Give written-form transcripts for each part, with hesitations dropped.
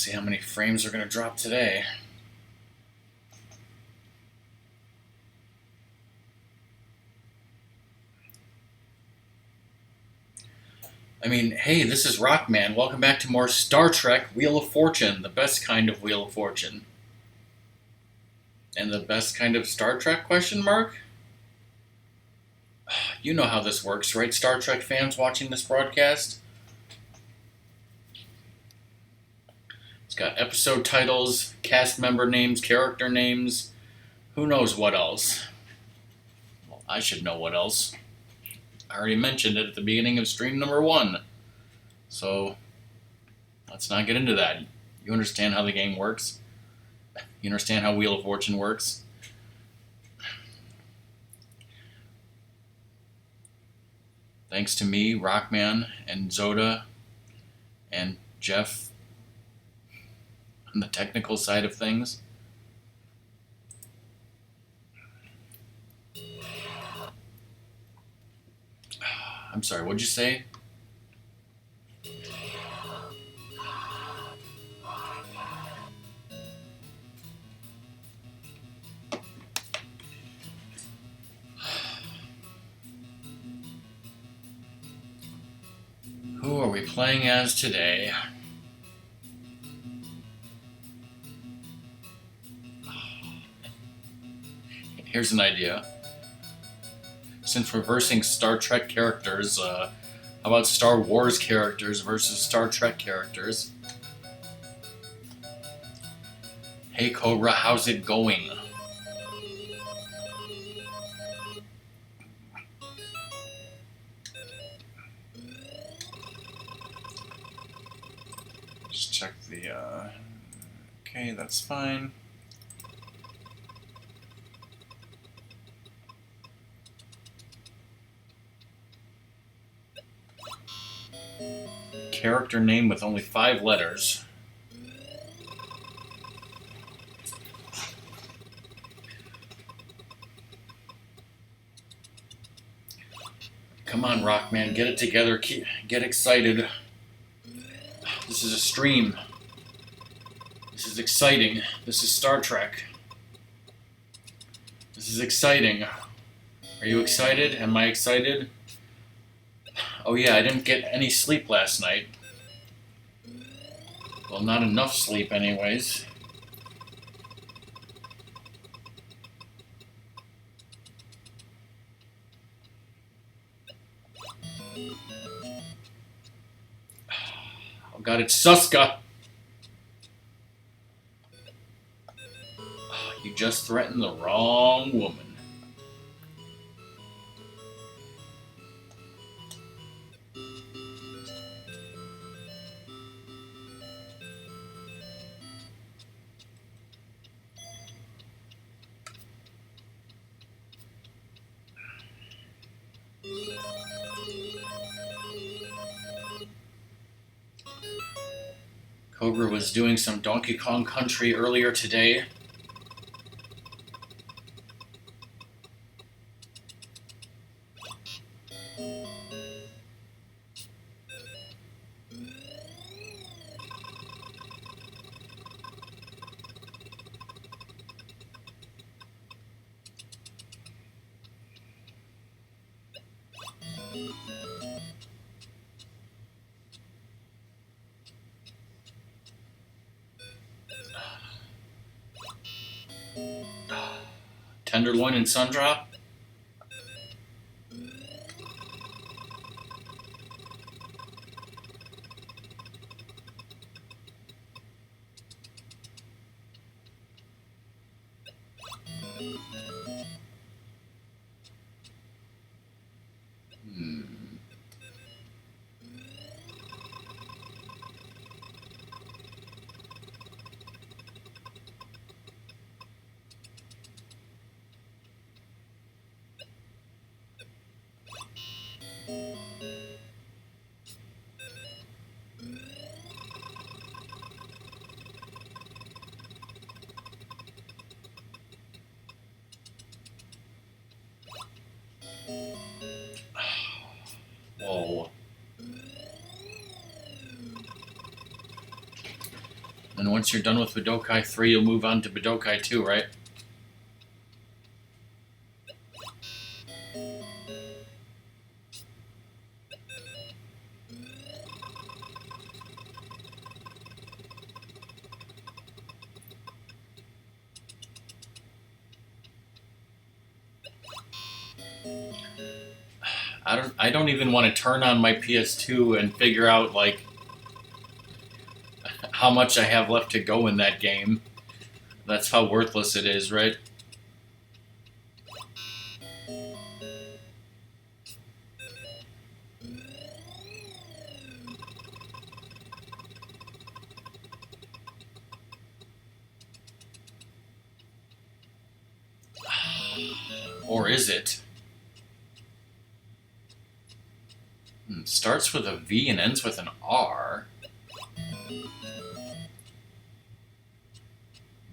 See how many frames are going to drop today. I mean, hey, this is Rockman. Welcome back to more Star Trek Wheel of Fortune, the best kind of Wheel of Fortune. And the best kind of Star Trek, question mark? You know how this works, right, Star Trek fans watching this broadcast? It's got episode titles, cast member names, character names, who knows what else. Well, I should know what else. I already mentioned it at the beginning of stream number 1. So, let's not get into that. You understand how the game works. You understand how Wheel of Fortune works. Thanks to me, Rockman, and Zoda, and Jeff on the technical side of things. I'm sorry, what'd you say? Who are we playing as today? Here's an idea. Since we're versing Star Trek characters, how about Star Wars characters versus Star Trek characters? Hey Cobra, how's it going? Just check the, okay, that's fine. Character name with only 5 letters. Come on, Rockman, get it together. Get excited. This is a stream. This is exciting. This is Star Trek. This is exciting. Are you excited? Am I excited? Oh yeah, I didn't get any sleep last night. Well, not enough sleep anyways. Oh god, it's Suska! You just threatened the wrong woman. Cobra was doing some Donkey Kong Country earlier today. Tenderloin and Sundrop? And once you're done with Budokai 3, you'll move on to Budokai 2, right? I don't even want to turn on my PS2 and figure out like how much I have left to go in that game. That's how worthless it is, right? Or is it? Starts with a V and ends with an R.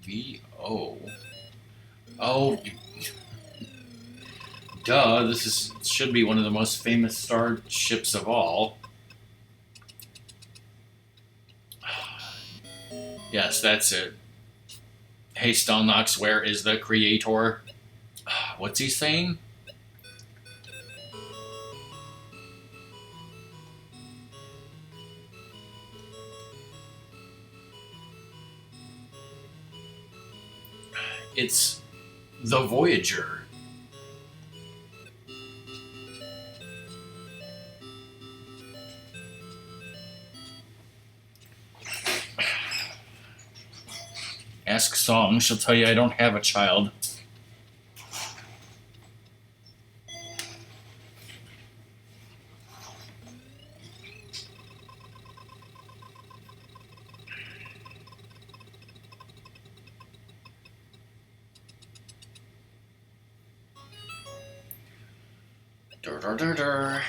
V-O. Oh, duh, should be one of the most famous starships of all. Yes, that's it. Hey, Stalnox, where is the creator? What's he saying? It's the Voyager. Ask Song, she'll tell you I don't have a child. Dur, dur, dur, dur.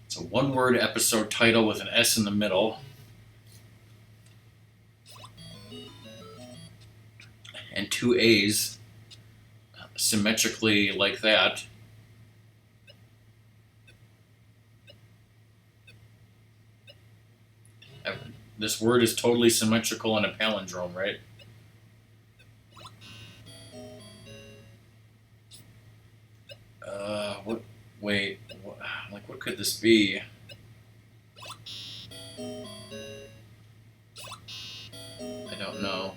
It's a one-word episode title with an S in the middle. And two A's symmetrically like that. This word is totally symmetrical in a palindrome, right? What? Wait, what could this be? I don't know.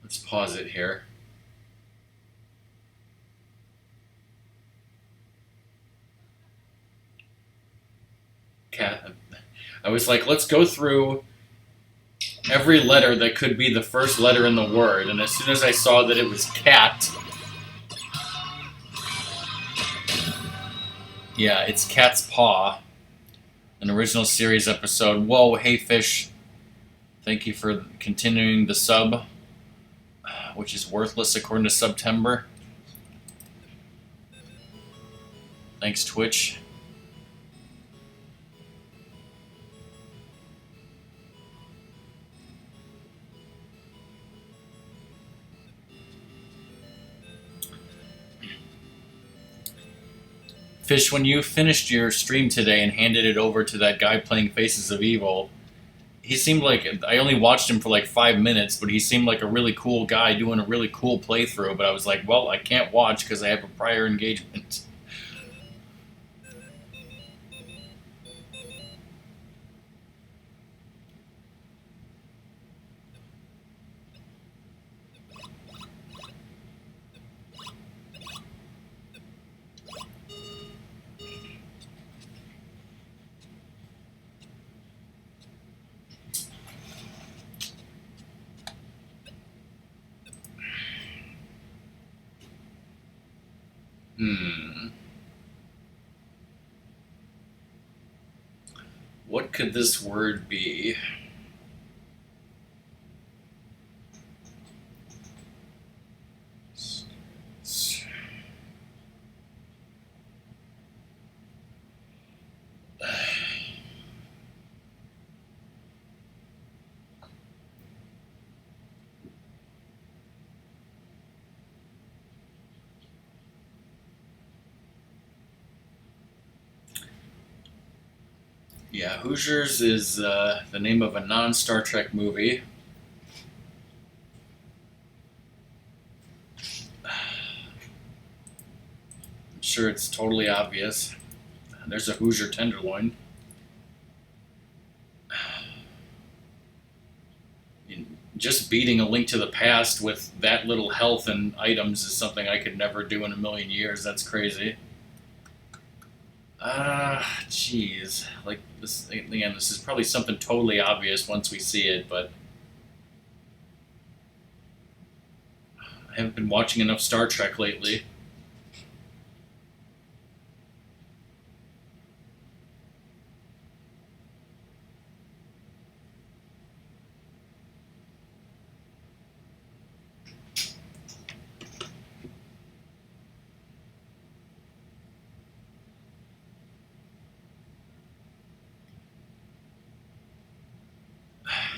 Let's pause it here. I was like, let's go through every letter that could be the first letter in the word, and as soon as I saw that it was cat, yeah, it's Cat's Paw, an original series episode. Whoa, hey fish, thank you for continuing the sub, which is worthless according to September. Thanks, Twitch. Fish, when you finished your stream today and handed it over to that guy playing Faces of Evil, he seemed like, I only watched him for like 5 minutes, but he seemed like a really cool guy doing a really cool playthrough, but I was like, well, I can't watch because I have a prior engagement. What could this word be? Yeah, Hoosiers is the name of a non-Star Trek movie. I'm sure it's totally obvious. There's a Hoosier tenderloin. Just beating A Link to the Past with that little health and items is something I could never do in a million years. That's crazy. Jeez. Like, this, again, this is probably something totally obvious once we see it, but I haven't been watching enough Star Trek lately.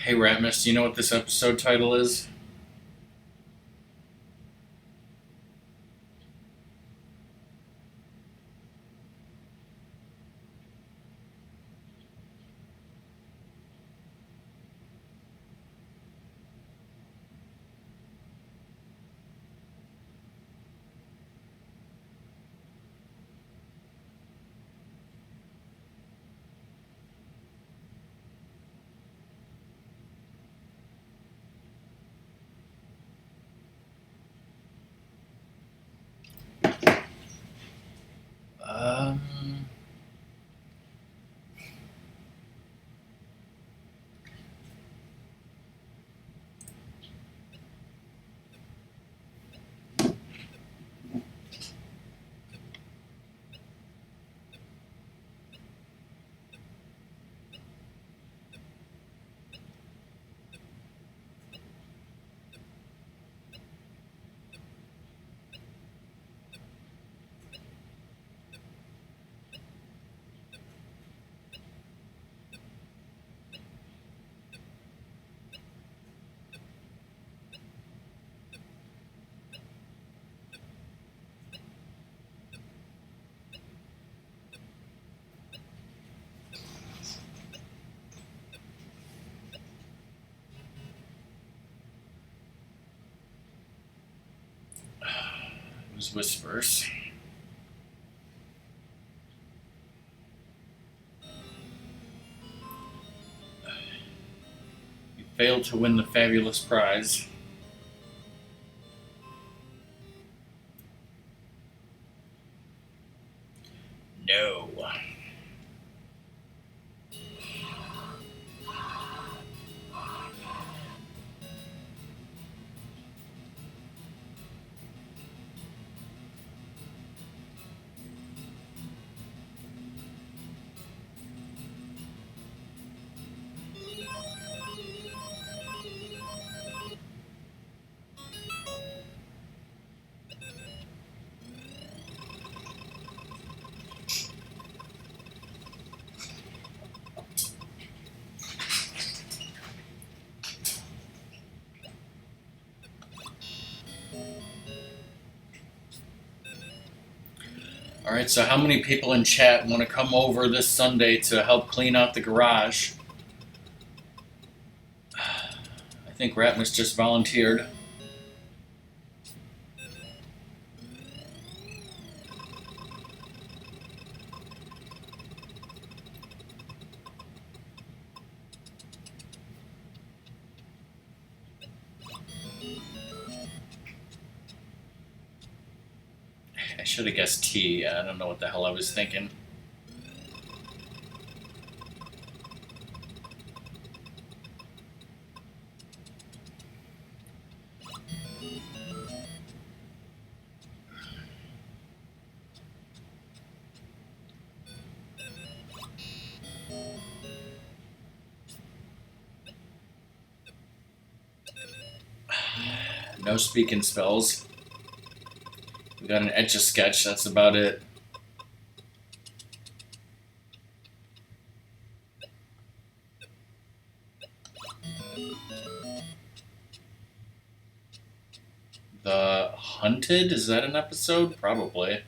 Hey, Ratmus, do you know what this episode title is? Um, it was Whispers. You failed to win the fabulous prize. No. All right, so how many people in chat want to come over this Sunday to help clean out the garage? I think Ratmus just volunteered. I should have guessed T. I don't know what the hell I was thinking. No speaking spells. We got an Etch-a-Sketch, that's about it. The Hunted? Is that an episode? Probably.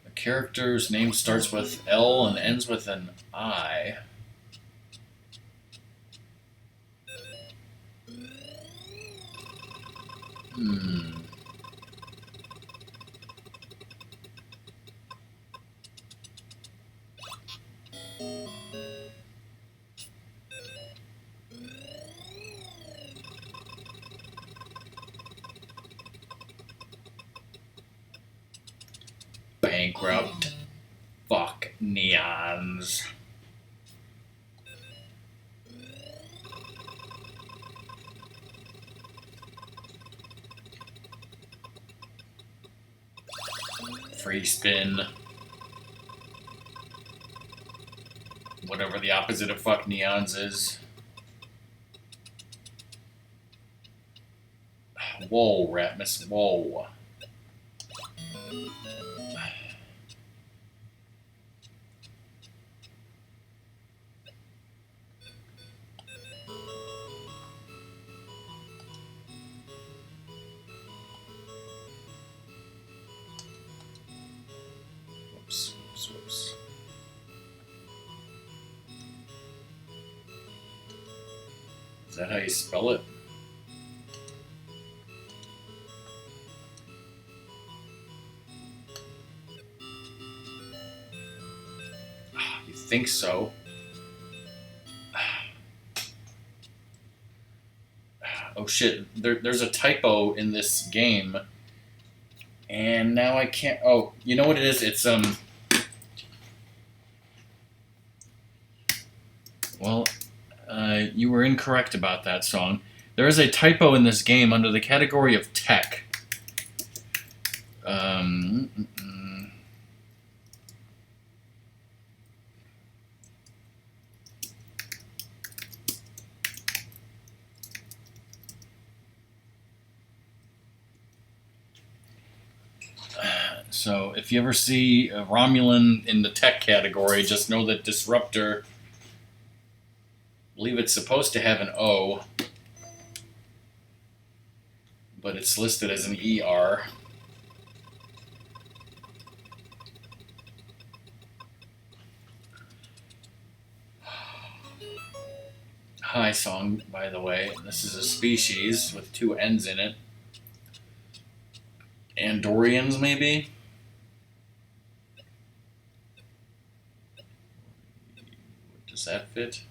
A character's name starts with L and ends with an I. Hmm. Bankrupt. Fuck neons. Free spin. Whatever the opposite of fuck neons is. Whoa, Ratmus, whoa. Whoops, whoops, whoops. Is that how you spell it? You think so? Oh shit, there's a typo in this game. And now I can't. Oh, you know what it is? It's, well, you were incorrect about that song. There is a typo in this game under the category of tech. So if you ever see a Romulan in the tech category, just know that Disruptor, I believe it's supposed to have an O, but it's listed as an ER. Hi song, by the way. This is a species with two N's in it. Andorians, maybe? Does that fit?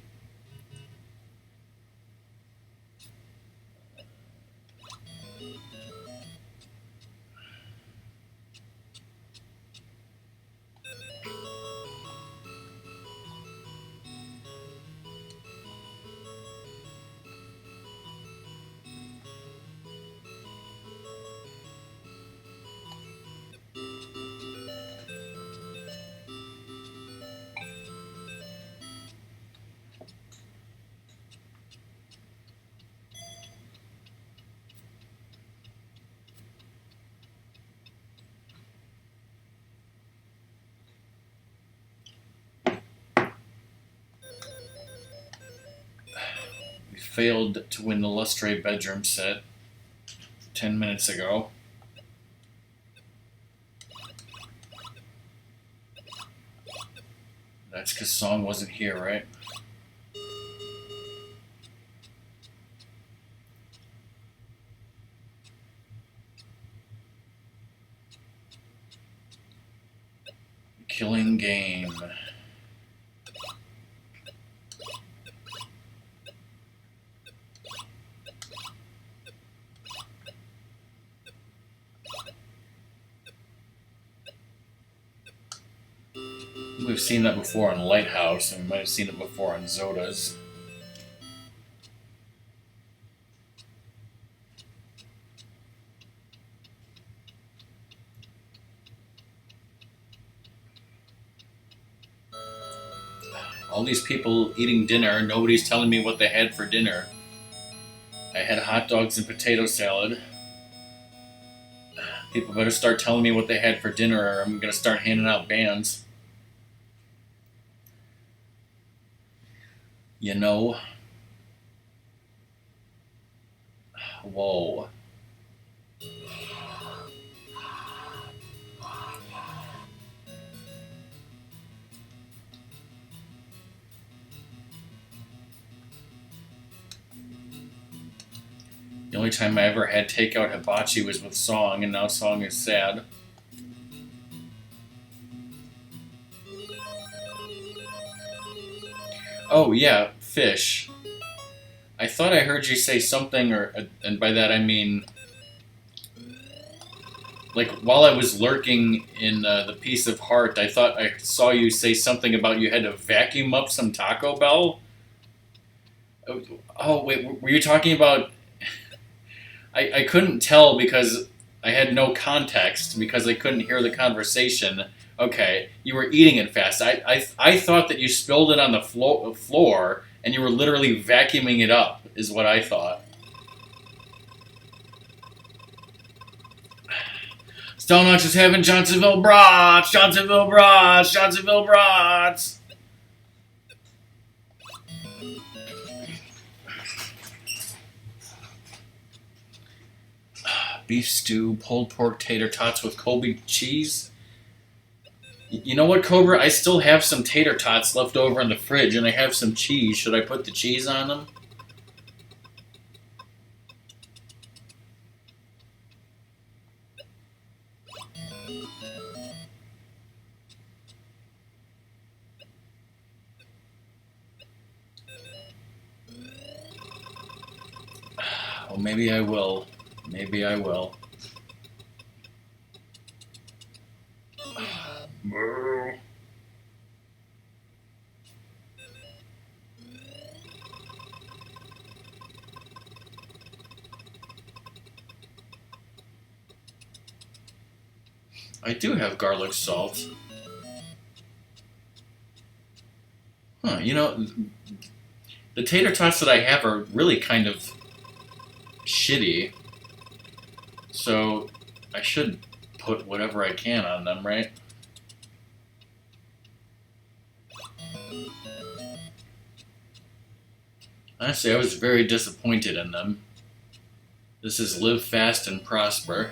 Failed to win the Lustre bedroom set 10 minutes ago. That's because Song wasn't here, right? Killing game. We've seen that before on Lighthouse, and we might have seen it before on Zoda's. All these people eating dinner, nobody's telling me what they had for dinner. I had hot dogs and potato salad. People better start telling me what they had for dinner or I'm going to start handing out bands. You know? Whoa. The only time I ever had takeout hibachi was with Song, and now Song is sad. Oh, yeah, fish. I thought I heard you say something, and by that I mean, like, while I was lurking in the piece of heart, I thought I saw you say something about you had to vacuum up some Taco Bell. Oh, wait, were you talking about... I couldn't tell because I had no context, because I couldn't hear the conversation. Okay, you were eating it fast. I thought that you spilled it on the floor and you were literally vacuuming it up, is what I thought. Stone Knox is having Johnsonville brats! Johnsonville brats! Johnsonville brats! Beef stew, pulled pork tater tots with Colby cheese. You know what, Cobra? I still have some tater tots left over in the fridge, and I have some cheese. Should I put the cheese on them? Oh, maybe I will. Maybe I will. I do have garlic salt. Huh, you know, the tater tots that I have are really kind of shitty. So I should put whatever I can on them, right? Honestly, I was very disappointed in them. This is Live Fast and Prosper.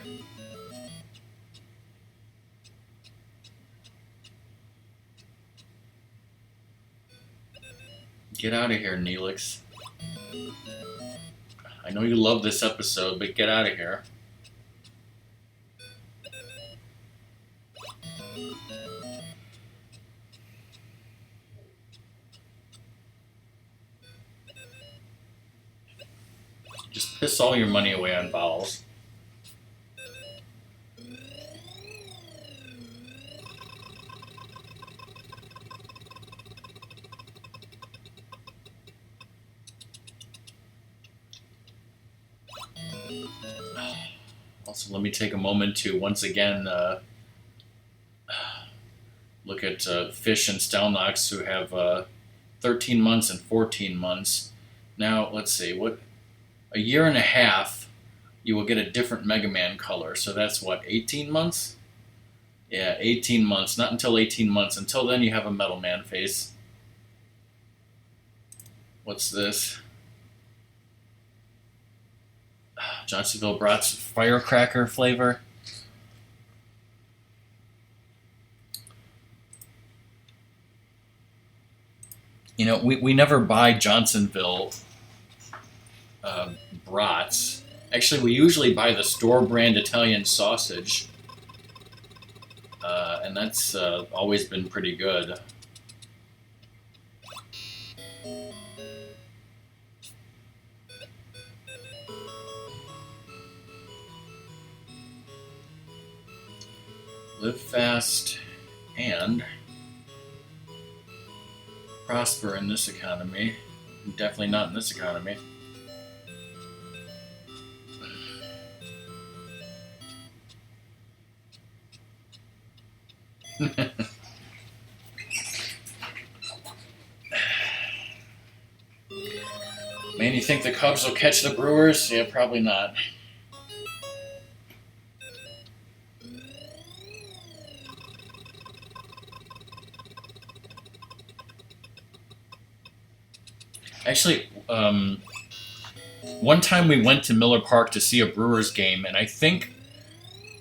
Get out of here, Neelix. I know you love this episode, but get out of here. Just piss all your money away on vowels. Also, let me take a moment to once again look at Fish and Stelnox, who have 13 months and 14 months. Now, let's see, what a year and a half, you will get a different Mega Man color. So that's what, 18 months? Yeah, 18 months. Not until 18 months. Until then, you have a Metal Man face. What's this? Johnsonville Brats firecracker flavor. You know, we never buy Johnsonville brats. Actually, we usually buy the store brand Italian sausage. And that's always been pretty good. Live fast and prosper in this economy. Definitely not in this economy. Man, you think the Cubs will catch the Brewers? Yeah, probably not. Actually, one time we went to Miller Park to see a Brewers game, and I think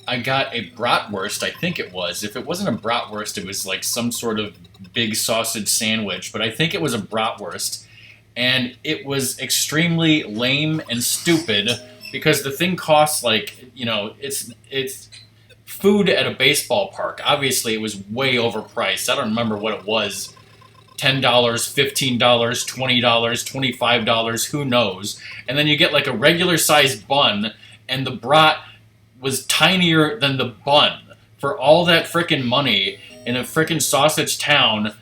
I got a bratwurst. I think it was. If it wasn't a bratwurst, it was like some sort of big sausage sandwich. But I think it was a bratwurst, and it was extremely lame and stupid because the thing costs like it's food at a baseball park. Obviously, it was way overpriced. I don't remember what it was. $10, $15, $20, $25, who knows? And then you get like a regular sized bun, and the brat was tinier than the bun for all that frickin' money in a frickin' sausage town,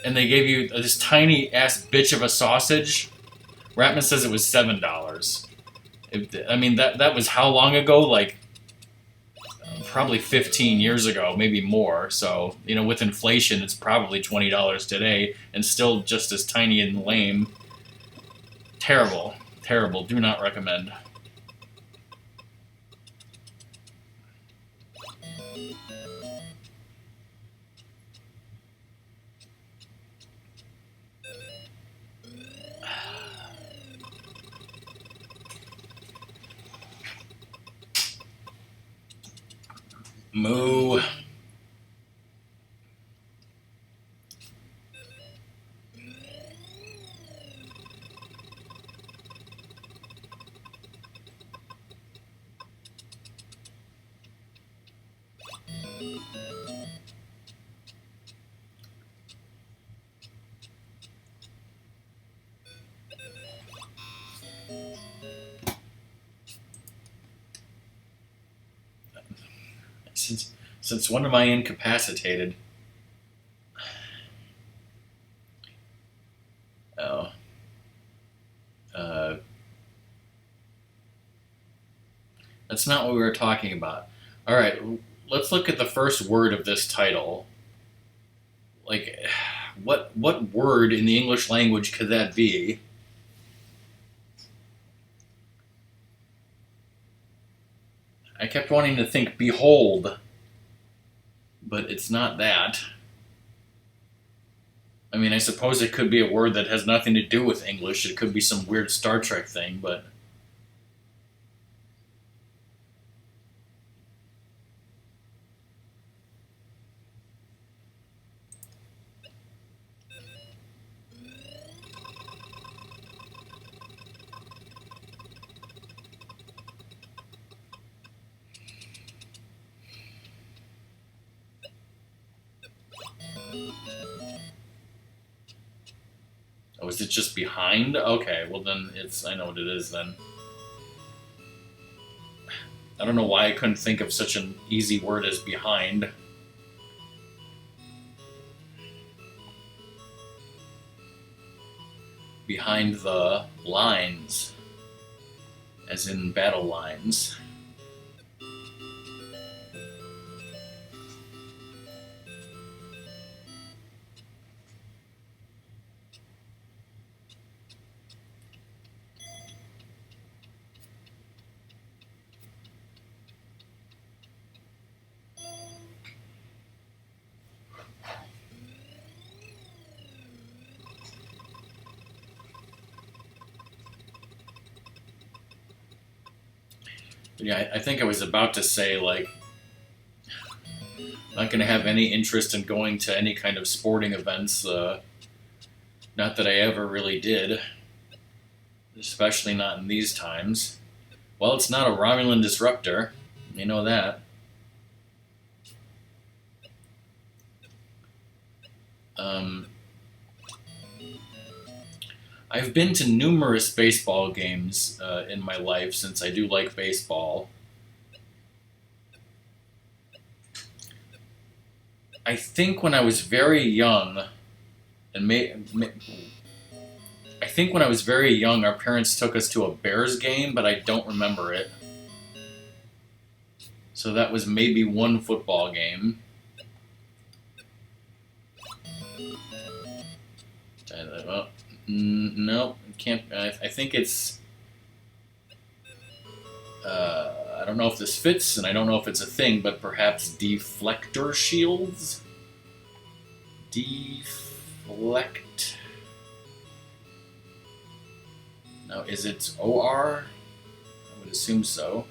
and they gave you this tiny ass bitch of a sausage. Ratman says it was $7. I mean, that was how long ago? Like, probably 15 years ago, maybe more. So, with inflation, it's probably $20 today, and still just as tiny and lame. Terrible. Terrible. Do not recommend. Moo. Since when am I incapacitated? Oh. That's not what we were talking about. Alright, let's look at the first word of this title. Like, what word in the English language could that be? I kept wanting to think behold, but it's not that. I mean, I suppose it could be a word that has nothing to do with English. It could be some weird Star Trek thing, but... Oh, is it just behind? Okay, well then I know what it is then. I don't know why I couldn't think of such an easy word as behind. Behind the lines, as in battle lines. Yeah, I think I was about to say, like, I'm not going to have any interest in going to any kind of sporting events. Not that I ever really did, especially not in these times. Well, it's not a Romulan disruptor. You know that. I've been to numerous baseball games in my life since I do like baseball. I think when I was very young, I think when I was very young, our parents took us to a Bears game, but I don't remember it. So that was maybe one football game. Well, No, it can't. I think it's. I don't know if this fits, and I don't know if it's a thing, but perhaps deflector shields? Deflect. Now, is it OR? I would assume so.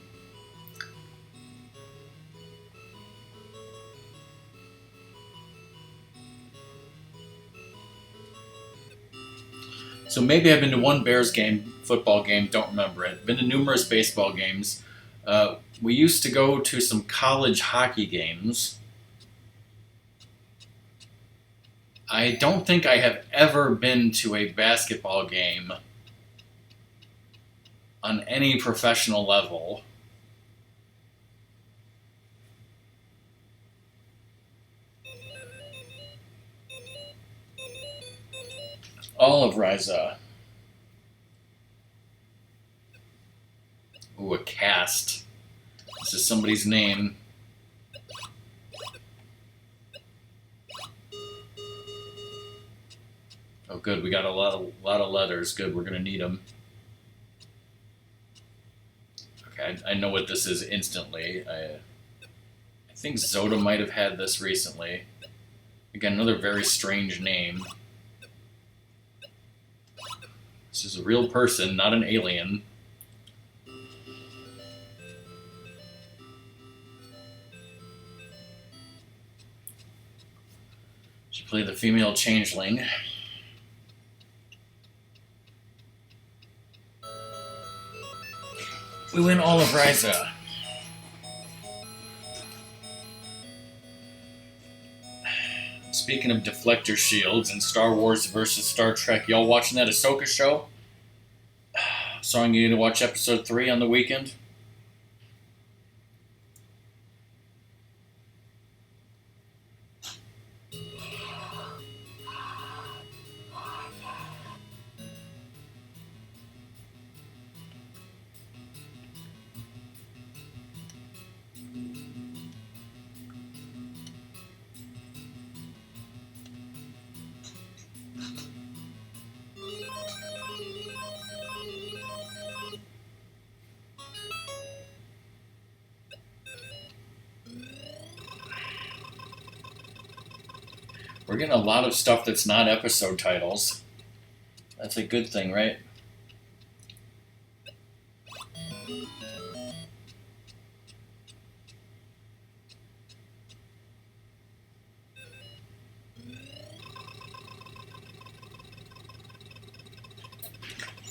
So maybe I've been to one Bears game, football game, don't remember it. Been to numerous baseball games. We used to go to some college hockey games. I don't think I have ever been to a basketball game on any professional level. Olive Ryza. Ooh, a cast. This is somebody's name. Oh, good. We got a lot of letters. Good. We're gonna need them. Okay, I know what this is instantly. I think Zoda might have had this recently. Again, another very strange name. This is a real person, not an alien. She played the female changeling. We win Olive Ryza. Speaking of deflector shields and Star Wars versus Star Trek, y'all watching that Ahsoka show? Song you need to watch episode 3 on the weekend. We're getting a lot of stuff that's not episode titles. That's a good thing, right?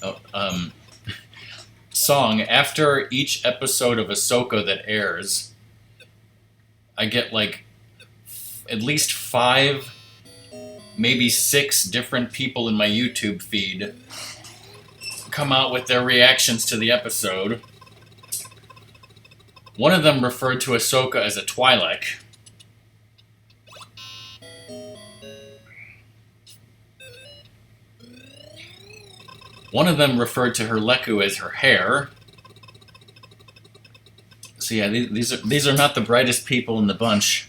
Oh, song. After each episode of Ahsoka that airs, I get like at least 5, maybe 6 different people in my YouTube feed come out with their reactions to the episode. One of them referred to Ahsoka as a Twi'lek. One of them referred to her Leku as her hair. So yeah, these are not the brightest people in the bunch.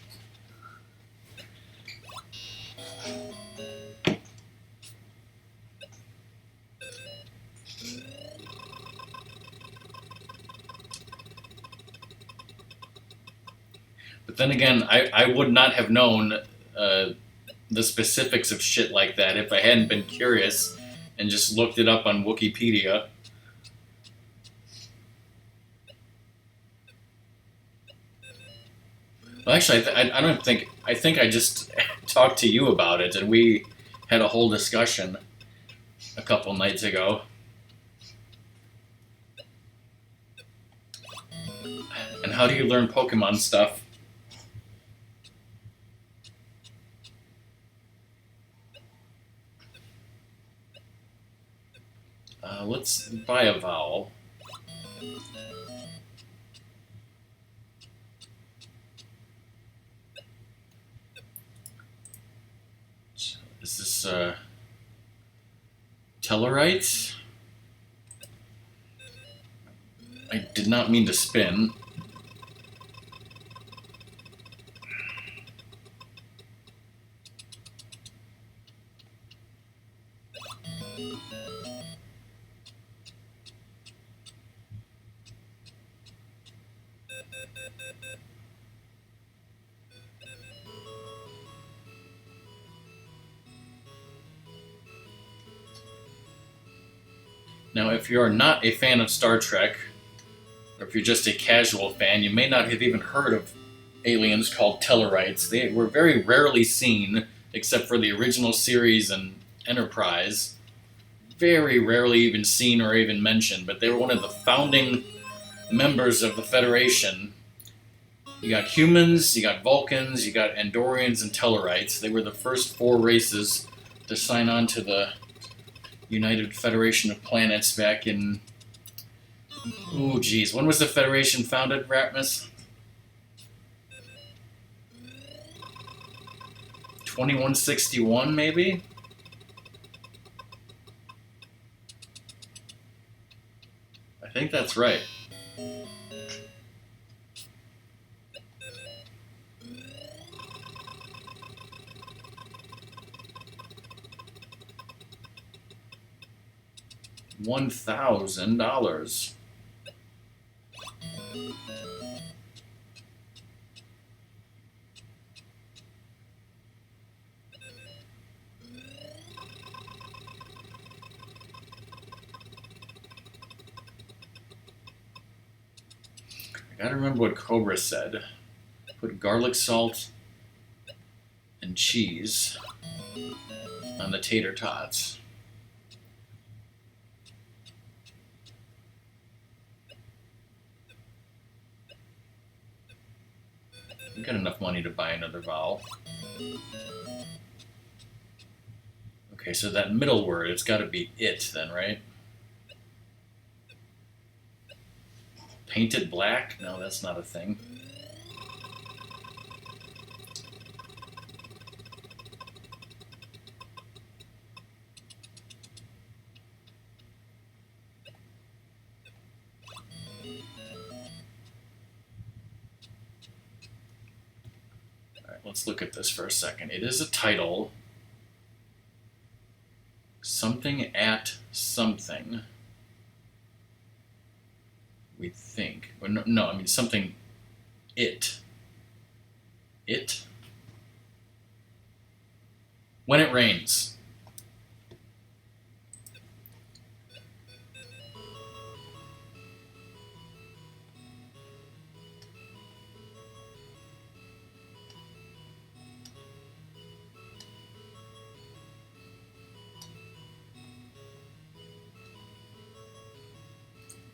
But then again, I would not have known the specifics of shit like that if I hadn't been curious and just looked it up on Wikipedia. Well, actually, I don't think... I think I just talked to you about it, and we had a whole discussion a couple nights ago. And how do you learn Pokemon stuff? Let's buy a vowel. Is this Tellurite? I did not mean to spin. Now, if you're not a fan of Star Trek, or if you're just a casual fan, you may not have even heard of aliens called Tellarites. They were very rarely seen, except for the original series and Enterprise. Very rarely even seen or even mentioned, but they were one of the founding members of the Federation. You got humans, you got Vulcans, you got Andorians and Tellarites. They were the first 4 races to sign on to the United Federation of Planets back in... Ooh, geez. When was the Federation founded, Ratmus? 2161, maybe? I think that's right. $1,000. I gotta remember what Cobra said. Put garlic salt and cheese on the tater tots. We got enough money to buy another vowel. Okay, so that middle word, it's gotta be it then, right? Painted black? No, that's not a thing. Alright, let's look at this for a second. It is a title. Something at something. We think. Or no, I mean something. It. It. When it rains.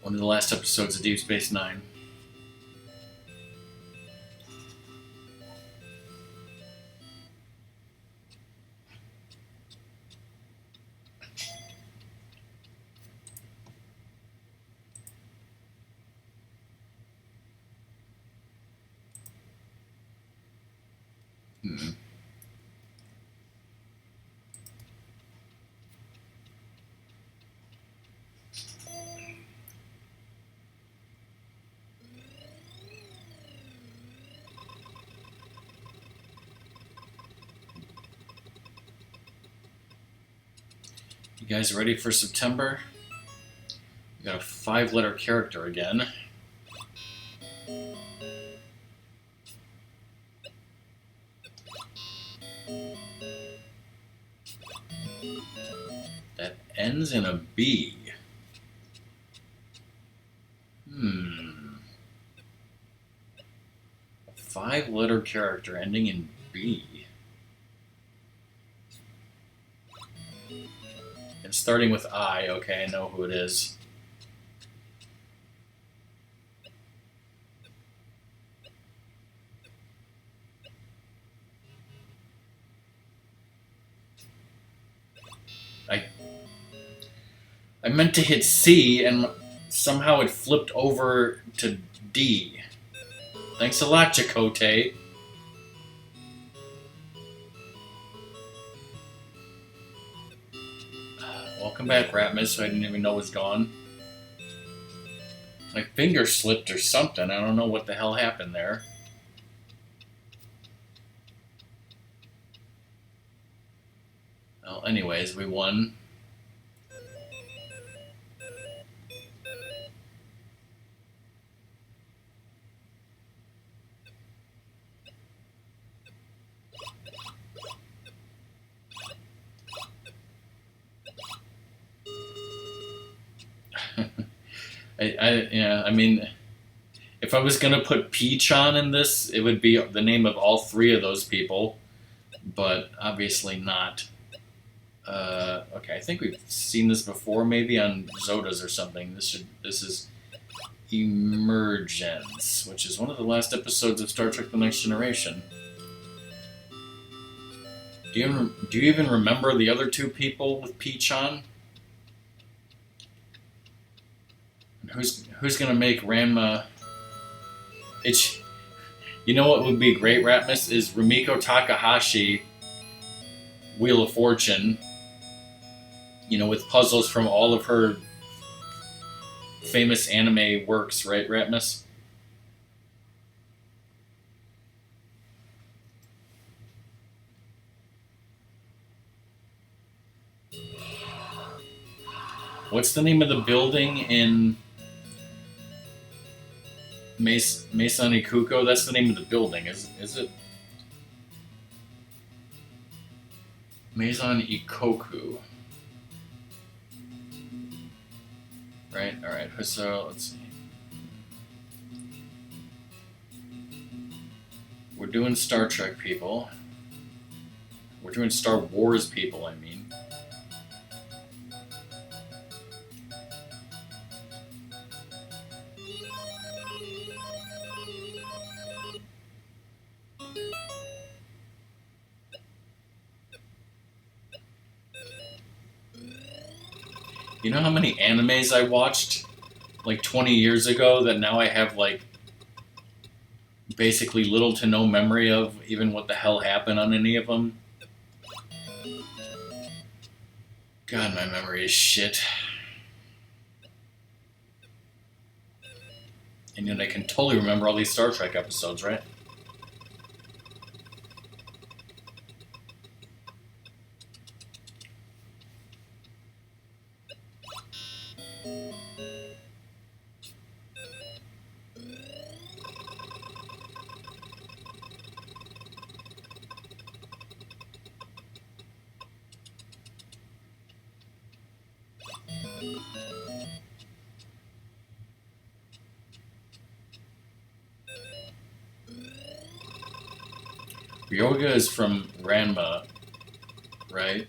One of the last episodes of Deep Space Nine. Hmm. You guys ready for September? We got a 5-letter character again. That ends in a B. A 5-letter character ending in B. And starting with I. Okay, I know who it is. I meant to hit C, and somehow it flipped over to D. Thanks a lot, Chakotay. Welcome back, Ratmus. I didn't even know it was gone. My finger slipped or something. I don't know what the hell happened there. Well, anyways, we won. Yeah, I mean, if I was gonna put Peachon in this, it would be the name of all three of those people, but obviously not. Okay, I think we've seen this before, maybe on Zodas or something. This is Emergence, which is one of the last episodes of Star Trek: The Next Generation. Do you even remember the other two people with Peachon? Who's gonna make Ranma? It's You know what would be great, Ratmus, is Rumiko Takahashi, Wheel of Fortune. You know, with puzzles from all of her famous anime works, right, Ratmus? What's the name of the building in Maison Ikuko? That's the name of the building, is it? Maison Ikoku. Right, alright, so let's see. We're doing Star Trek people. We're doing Star Wars people, I mean. You know how many animes I watched like 20 years ago that now I have like basically little to no memory of even what the hell happened on any of them? God, my memory is shit. And yet I can totally remember all these Star Trek episodes, right? Ryoga is from Ranma, right?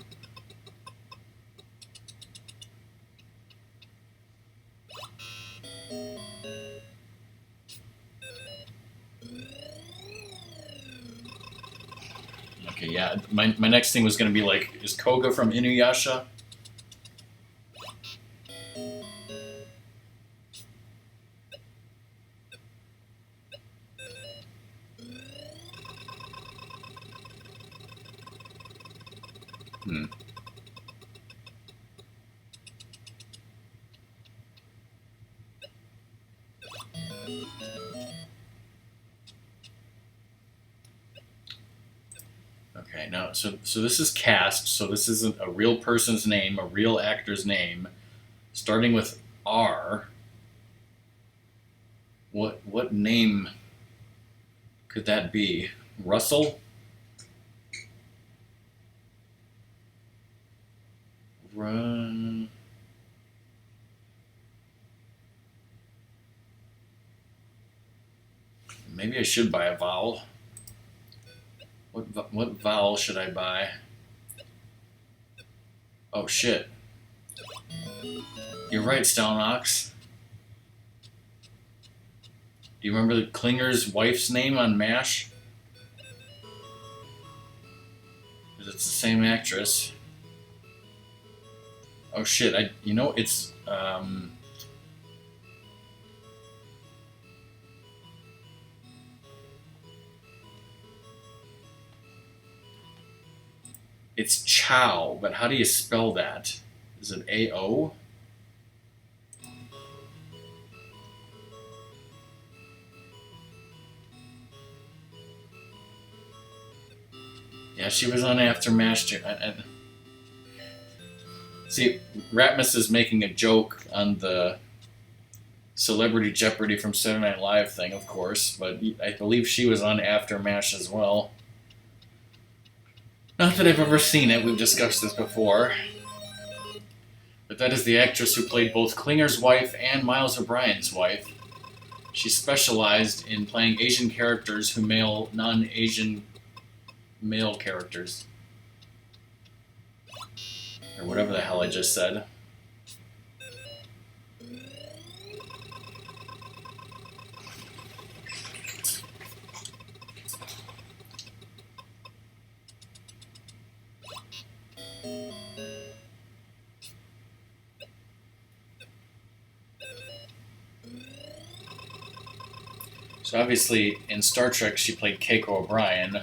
Okay, yeah. My next thing was going to be like, is Koga from Inuyasha? Hmm. Okay, now so this is cast. So this isn't a real person's name, a real actor's name, starting with R. What name could that be? Russell? Run. Maybe I should buy a vowel. What vowel should I buy? Oh shit! You're right, Stalnox. Do you remember the Klinger's wife's name on MASH? Because it's the same actress. Oh shit! It's Chow, but how do you spell that? Is it A-O? Yeah, she was on After MASH. See, Ratmus is making a joke on the Celebrity Jeopardy from Saturday Night Live thing, of course, but I believe she was on After MASH as well. Not that I've ever seen it, we've discussed this before. But that is the actress who played both Klinger's wife and Miles O'Brien's wife. She specialized in playing Asian characters who male non-Asian male characters. Or whatever the hell I just said. So obviously, in Star Trek, she played Keiko O'Brien.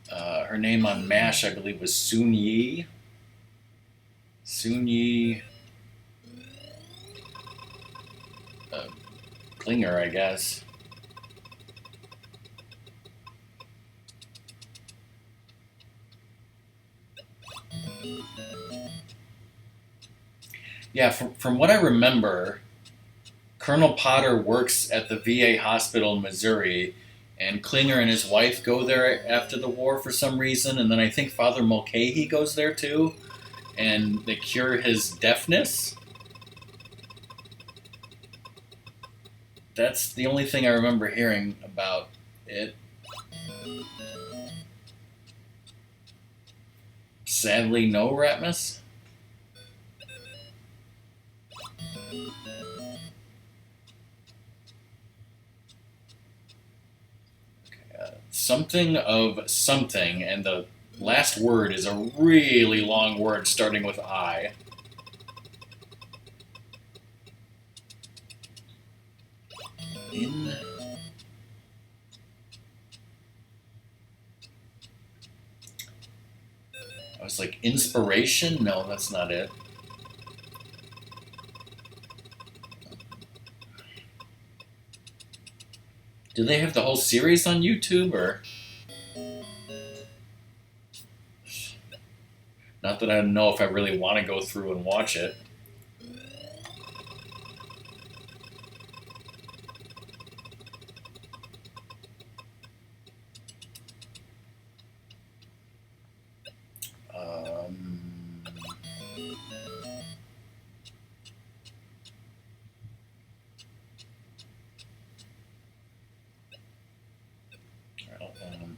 Her name on MASH, I believe, was Soon Yi. Soon Yi Klinger, I guess. Yeah, from what I remember, Colonel Potter works at the VA hospital in Missouri, and Klinger and his wife go there after the war for some reason, and then I think Father Mulcahy goes there too, and they cure his deafness. That's the only thing I remember hearing about it. Sadly, no, Ratmus. Something of something, and the last word is a really long word starting with I. In. I was like, inspiration? No, that's not it. Do they have the whole series on YouTube, or? Not that I know if I really want to go through and watch it.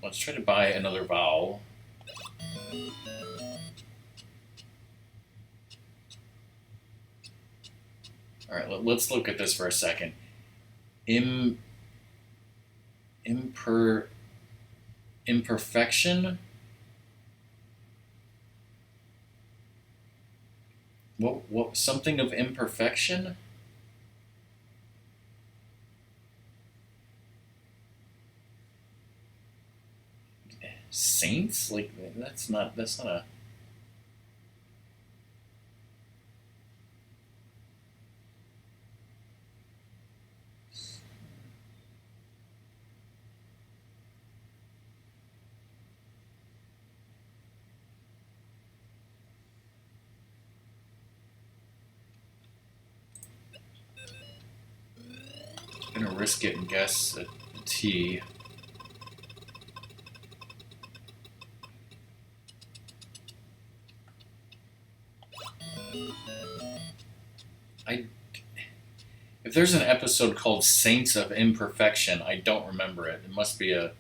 Let's try to buy another vowel. All right, let's look at this for a second. Imperfection. What? Something of imperfection. Saints? Like that's not a. I'm gonna risk it and guess a T. If there's an episode called Saints of Imperfection, I don't remember it. It must be a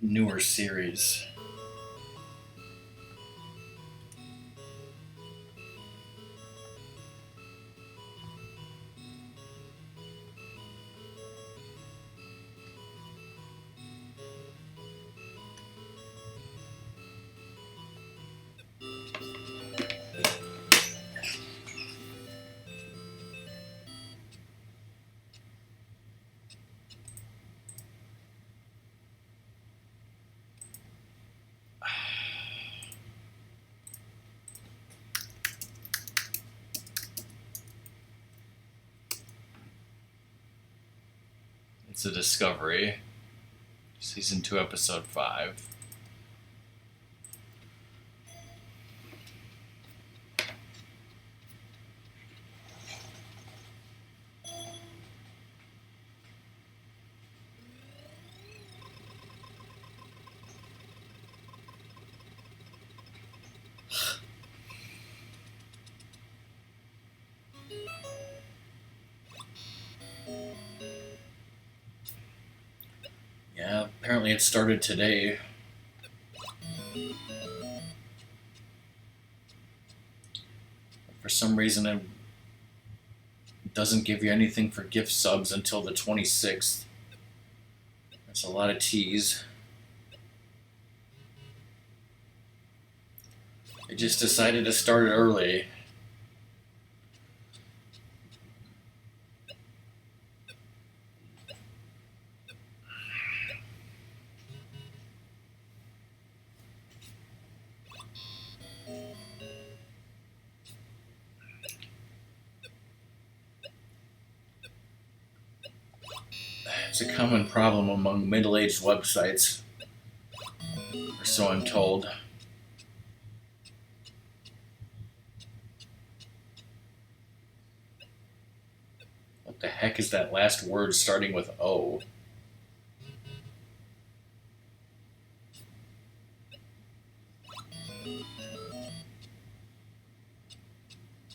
newer series. It's a Discovery. Season 2, Episode 5. Apparently it started today. For some reason it doesn't give you anything for gift subs until the 26th. That's a lot of T's. They just decided to start it early. It's a common problem among middle-aged websites, or so I'm told. What the heck is that last word starting with O?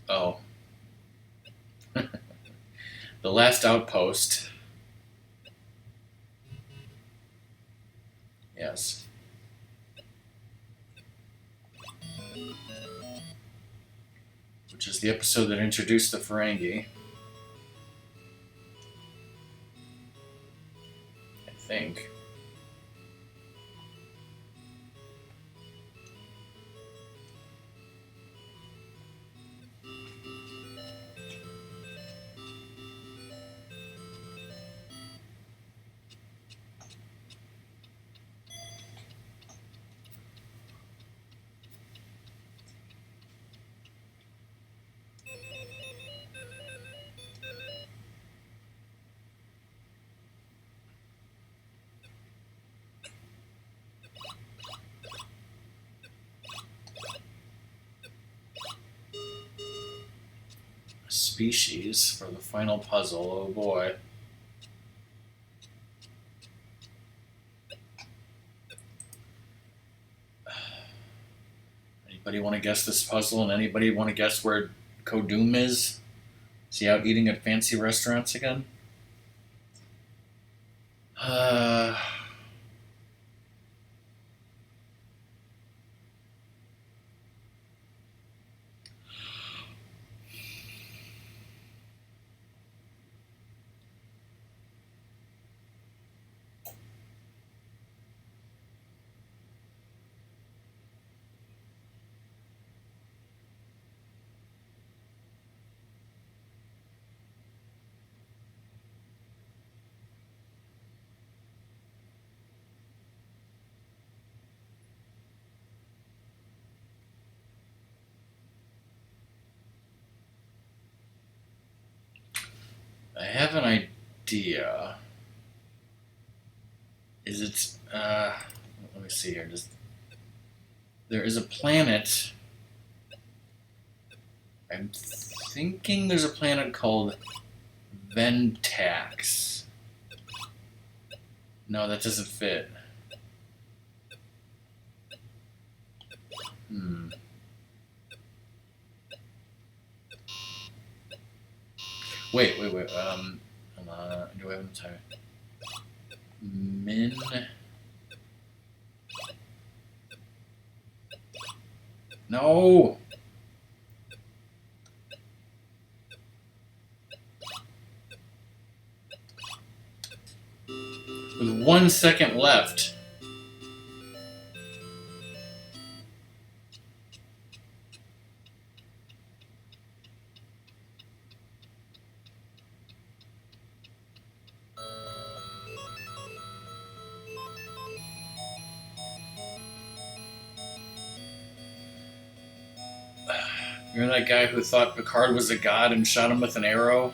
Oh. The Last Outpost. Yes. Which is the episode that introduced the Ferengi. I think. Species for the final puzzle. Oh boy. Anybody want to guess this puzzle? And anybody want to guess where Kodum is? Is he out eating at fancy restaurants again? I have an idea. Is it, let me see here. There is a planet. I'm thinking there's a planet called Ventax. No, that doesn't fit. Wait. Do I have time? Min. No. With 1 second left. You're that guy who thought Picard was a god and shot him with an arrow?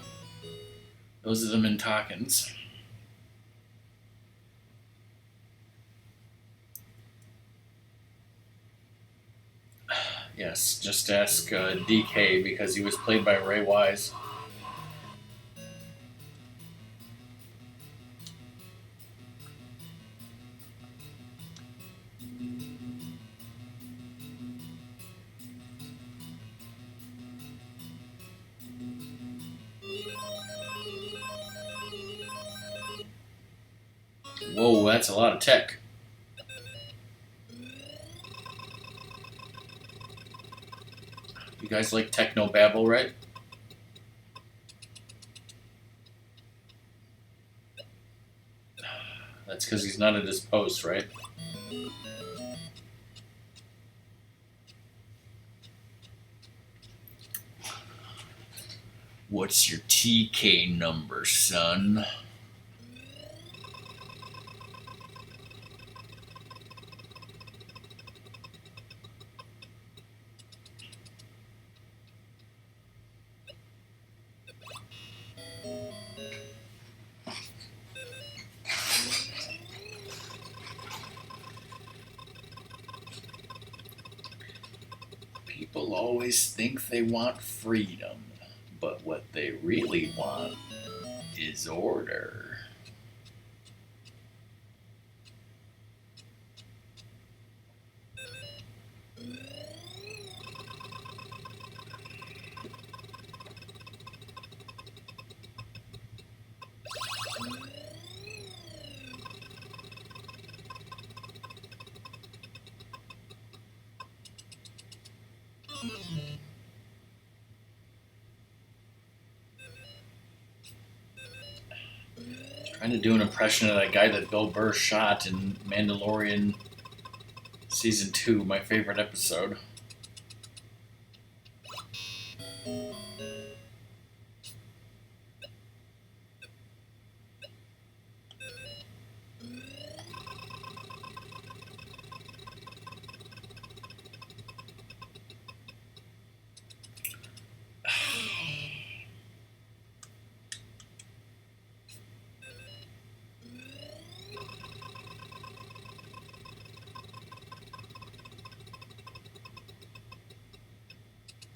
Those are the Mintakans. Yes, just ask DK because he was played by Ray Wise. Whoa, that's a lot of tech. You guys like techno babble, right? That's because he's not at his post, right? What's your TK number, son? People always think they want freedom, but what they really want is order. Trying to do an impression of that guy that Bill Burr shot in Mandalorian Season 2, my favorite episode.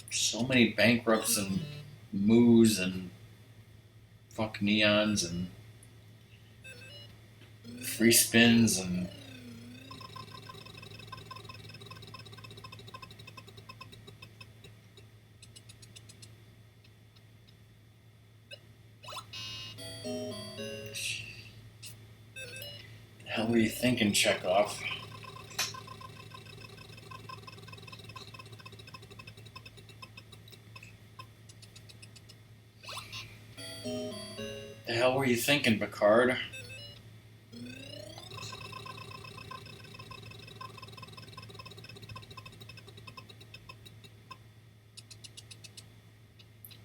So many bankrupts and moos and fuck neons and free spins and the hell were you thinking, Chekhov? The hell were you thinking, Picard?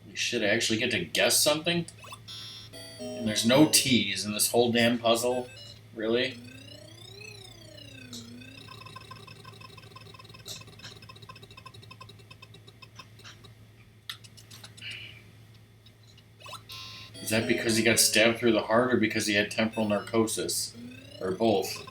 Holy shit, I actually get to guess something? And there's no T's in this whole damn puzzle? Really? Is that because he got stabbed through the heart or because he had temporal narcosis? Or both?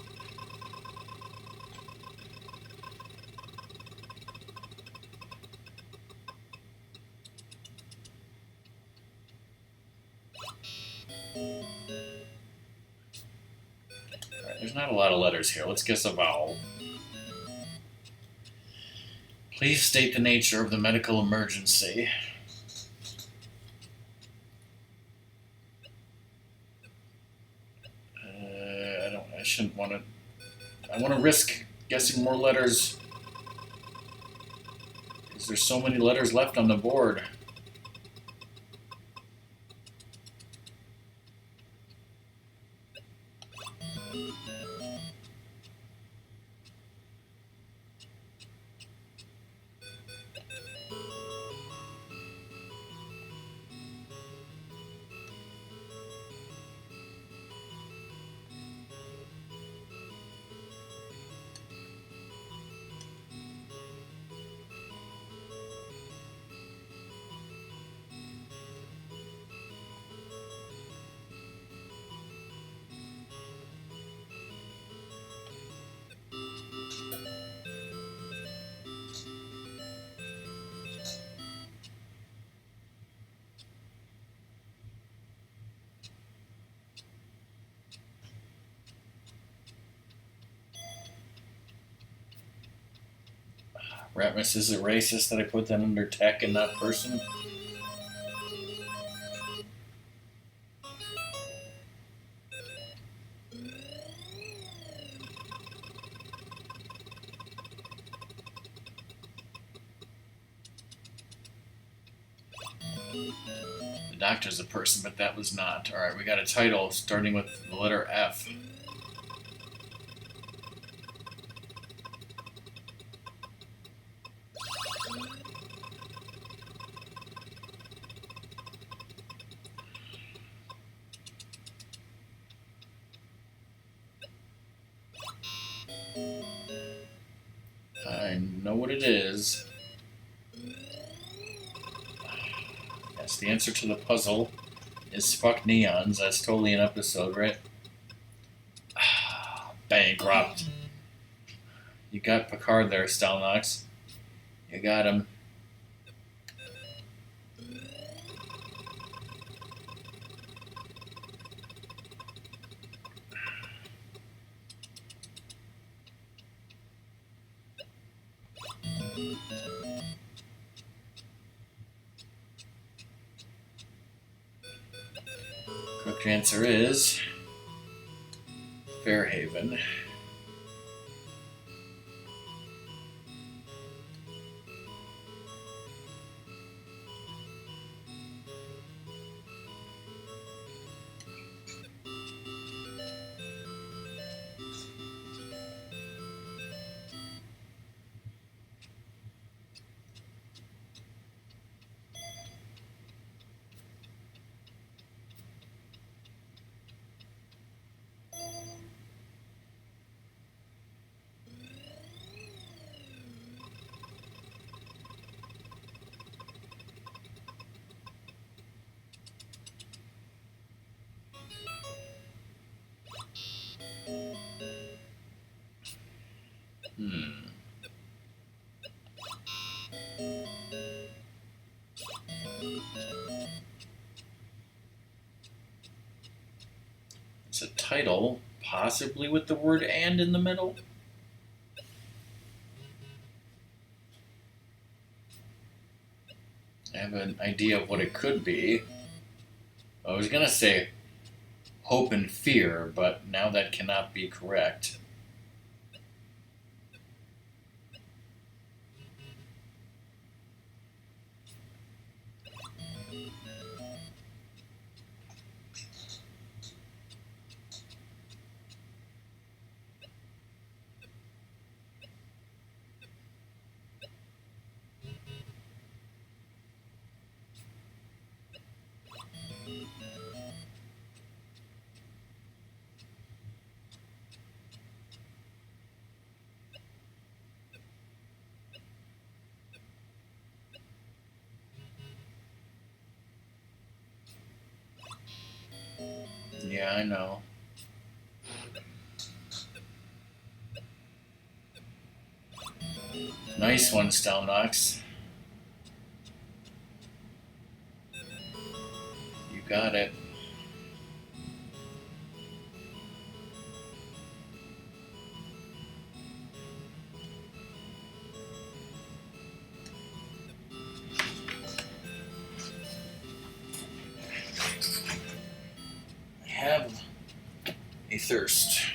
Alright, there's not a lot of letters here. Let's guess a vowel. Please state the nature of the medical emergency. I shouldn't want to. I want to risk guessing more letters because there's so many letters left on the board. Ratmus, is it racist that I put that under tech and not person? The doctor's a person, but that was not. Alright, we got a title starting with the letter F. I know what it is. Yes, the answer to the puzzle is fuck neons. That's totally an episode, right? Bankrupt. You got Picard there, Stalnox. You got him. Correct answer is Fairhaven. It's a title, possibly with the word "and" in the middle. I have an idea of what it could be. I was gonna say Hope and Fear, but now that cannot be correct. Yeah, I know. Nice one, Stelnox. You got it. I have a thirst.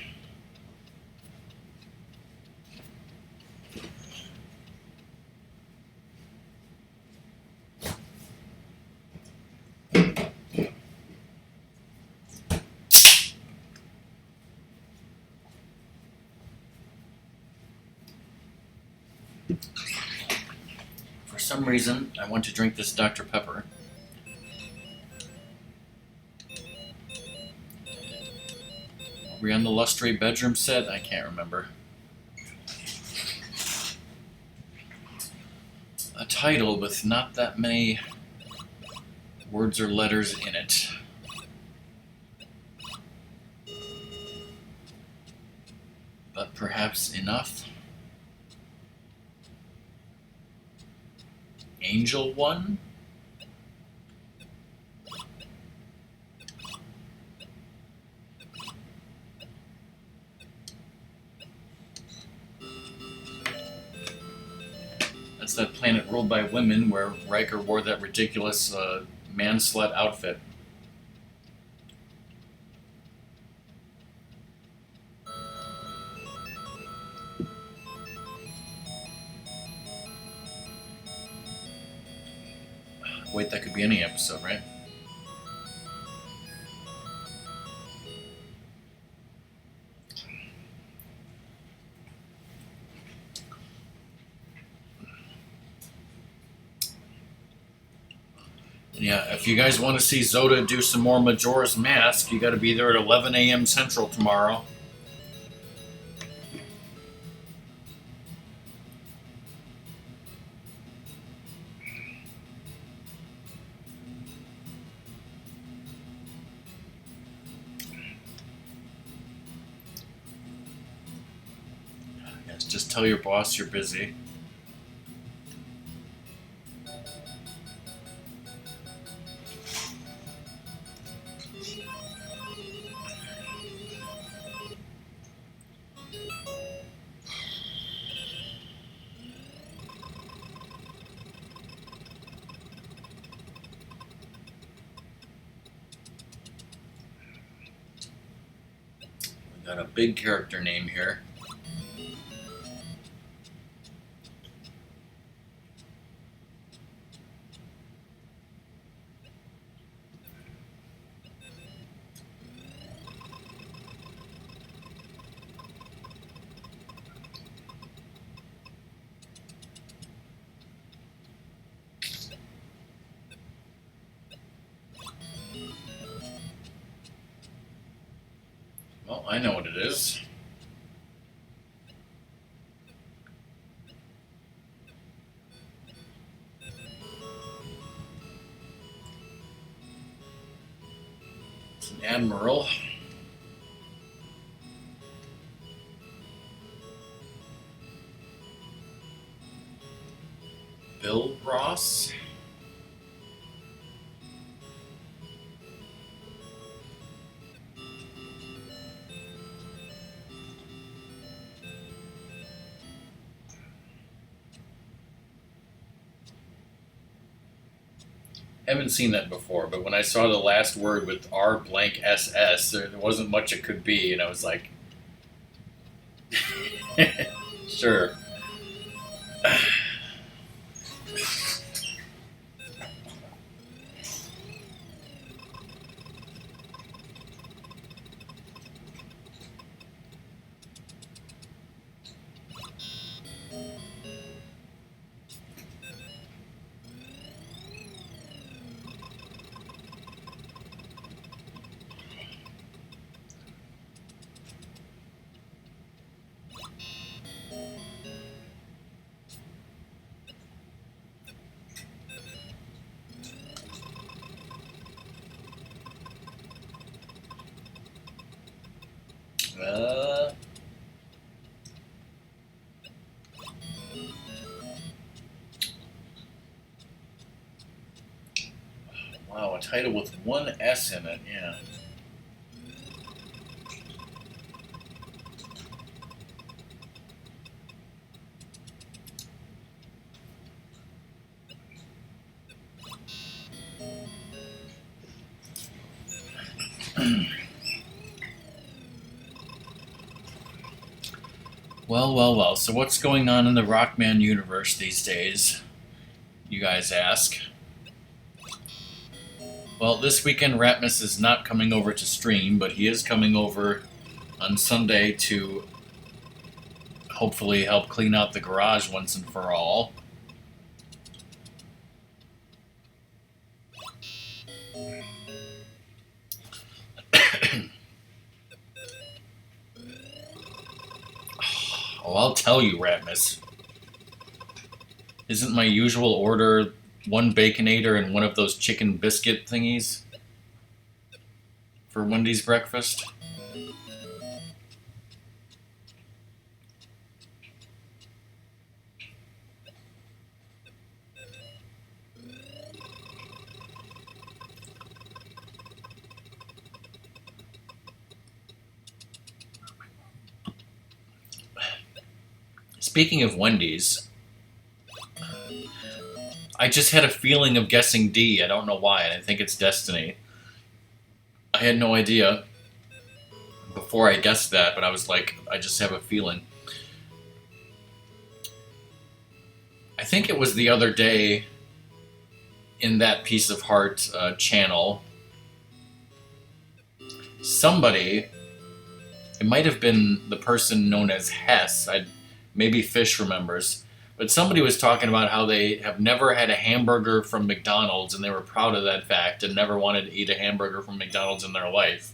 For some reason, I want to drink this Dr. Pepper. Are we on the Lustre bedroom set? I can't remember. A title with not that many words or letters in it. But perhaps enough. Angel One? That's that planet ruled by women where Riker wore that ridiculous man-slut outfit. Wait, that could be any episode, right? Yeah, if you guys want to see Zoda do some more Majora's Mask, you got to be there at 11 a.m. Central tomorrow. Yes, just tell your boss you're busy. We got a big character name here. Well, I know what it is. It's an admiral. Bill Ross. Haven't seen that before, but when I saw the last word with R blank SS, there wasn't much it could be, and I was like, sure. Uh, wow, a title with one S in it, yeah. Well, well, well. So, what's going on in the Rockman universe these days? You guys ask. Well, this weekend Ratmus is not coming over to stream, but he is coming over on Sunday to hopefully help clean out the garage once and for all. Oh, I'll tell you, Ratmus. Isn't my usual order one Baconator and one of those chicken biscuit thingies for Wendy's breakfast? Speaking of Wendy's, I just had a feeling of guessing D. I don't know why. I think it's destiny. I had no idea before I guessed that, but I was like, I just have a feeling. I think it was the other day in that Piece of Heart channel. Somebody, it might have been the person known as Hess, maybe Fish remembers, But somebody was talking about how they have never had a hamburger from McDonald's and they were proud of that fact and never wanted to eat a hamburger from McDonald's in their life.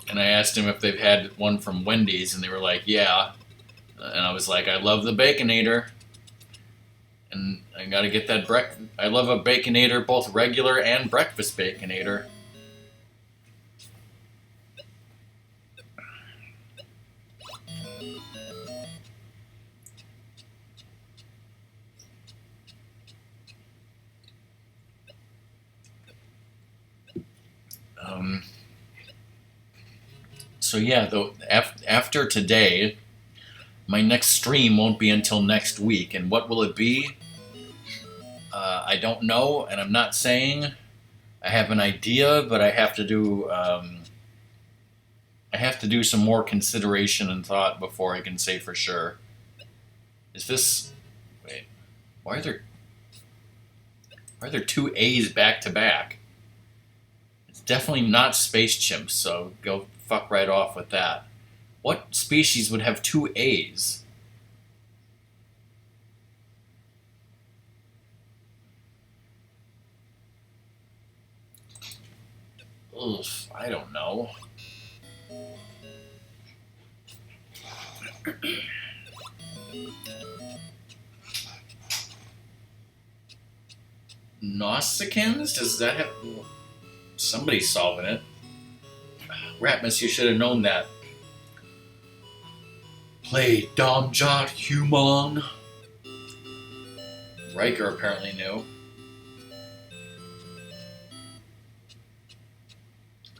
And I asked them if they've had one from Wendy's, and they were like, yeah. And I was like, I love the Baconator. And I gotta get that I love a Baconator, both regular and breakfast Baconator. So yeah, though after today, my next stream won't be until next week, and what will it be? I don't know, and I'm not saying. I have an idea, but I have to do some more consideration and thought before I can say for sure. Is this? Wait, why are there two A's back to back? It's definitely not space chimps, so go fuck right off with that. What species would have two A's? Ugh, I don't know. Nausicaans? Does that have... Somebody's solving it. Ratmus, you should have known that. Play Domjot Human. Riker apparently knew.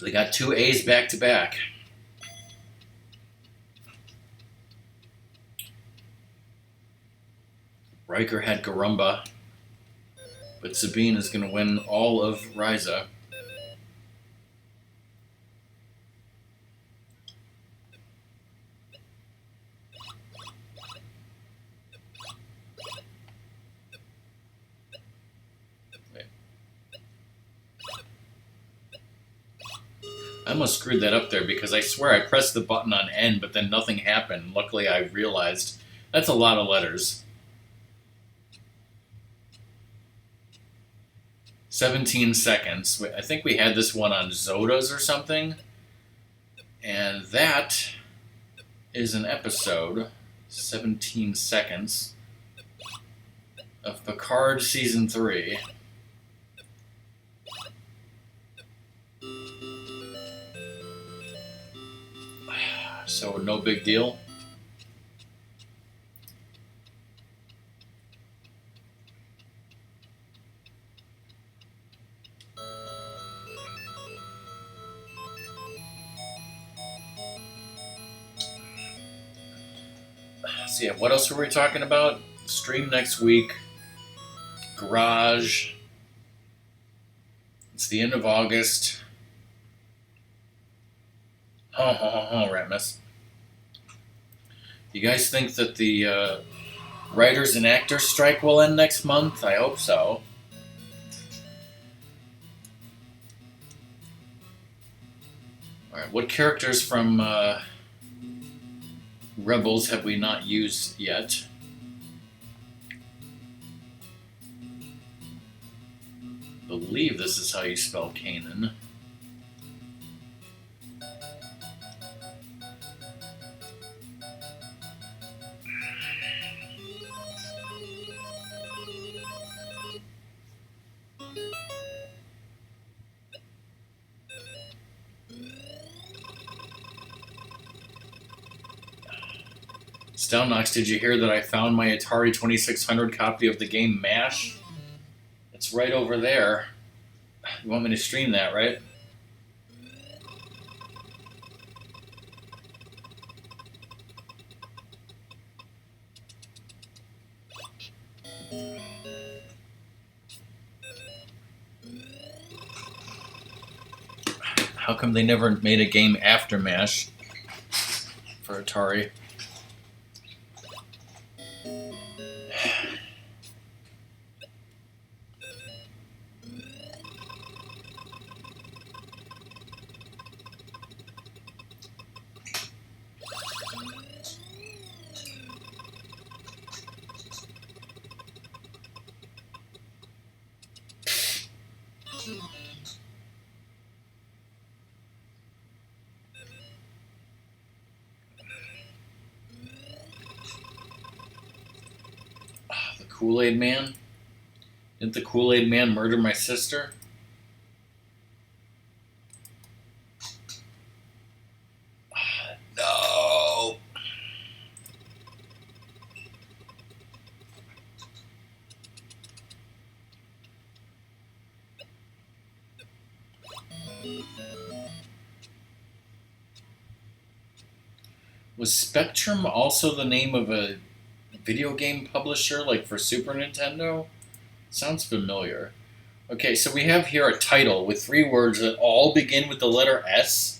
They got two A's back to back. Riker had Garumba, but Sabine is going to win all of Ryza. I almost screwed that up there because I swear I pressed the button on N, but then nothing happened. Luckily, I realized that's a lot of letters. 17 seconds. I think we had this one on Zodas or something. And that is an episode, 17 seconds, of Picard Season 3. So no big deal. So yeah, what else were we talking about? Stream next week. Garage. It's the end of August. Ratmus. You guys think that the writers and actors strike will end next month? I hope so. Alright, what characters from Rebels have we not used yet? I believe this is how you spell Kanan. Stelnox, did you hear that I found my Atari 2600 copy of the game MASH? It's right over there. You want me to stream that, right? How come they never made a game after MASH for Atari? Kool-Aid Man? Didn't the Kool-Aid Man murder my sister? No. Was Spectrum also the name of a video game publisher, like for Super Nintendo? Sounds familiar. Okay, so we have here a title with 3 words that all begin with the letter S.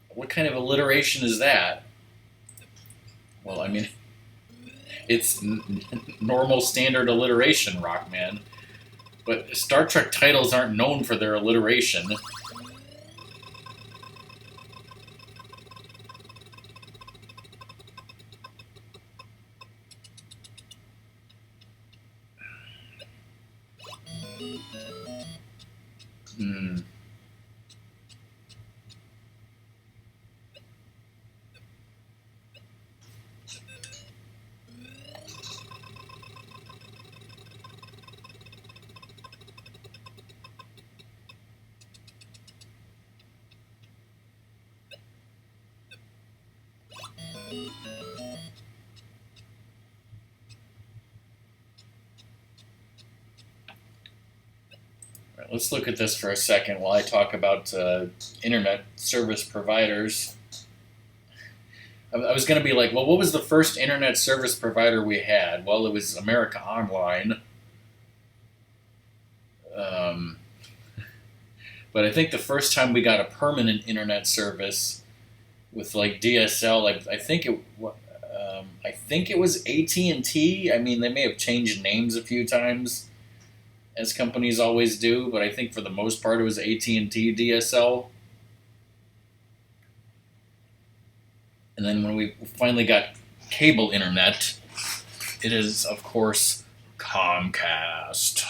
What kind of alliteration is that? Well, I mean, it's normal standard alliteration, Rockman. But Star Trek titles aren't known for their alliteration. Hmm. Right, let's look at this for a second while I talk about internet service providers. I was going to be like, well, what was the first internet service provider we had? Well, it was America Online. Um, but I think the first time we got a permanent internet service with like DSL, like I think it was AT&T. I mean, they may have changed names a few times, as companies always do, but I think for the most part it was AT&T DSL. And then when we finally got cable internet, it is, of course, Comcast.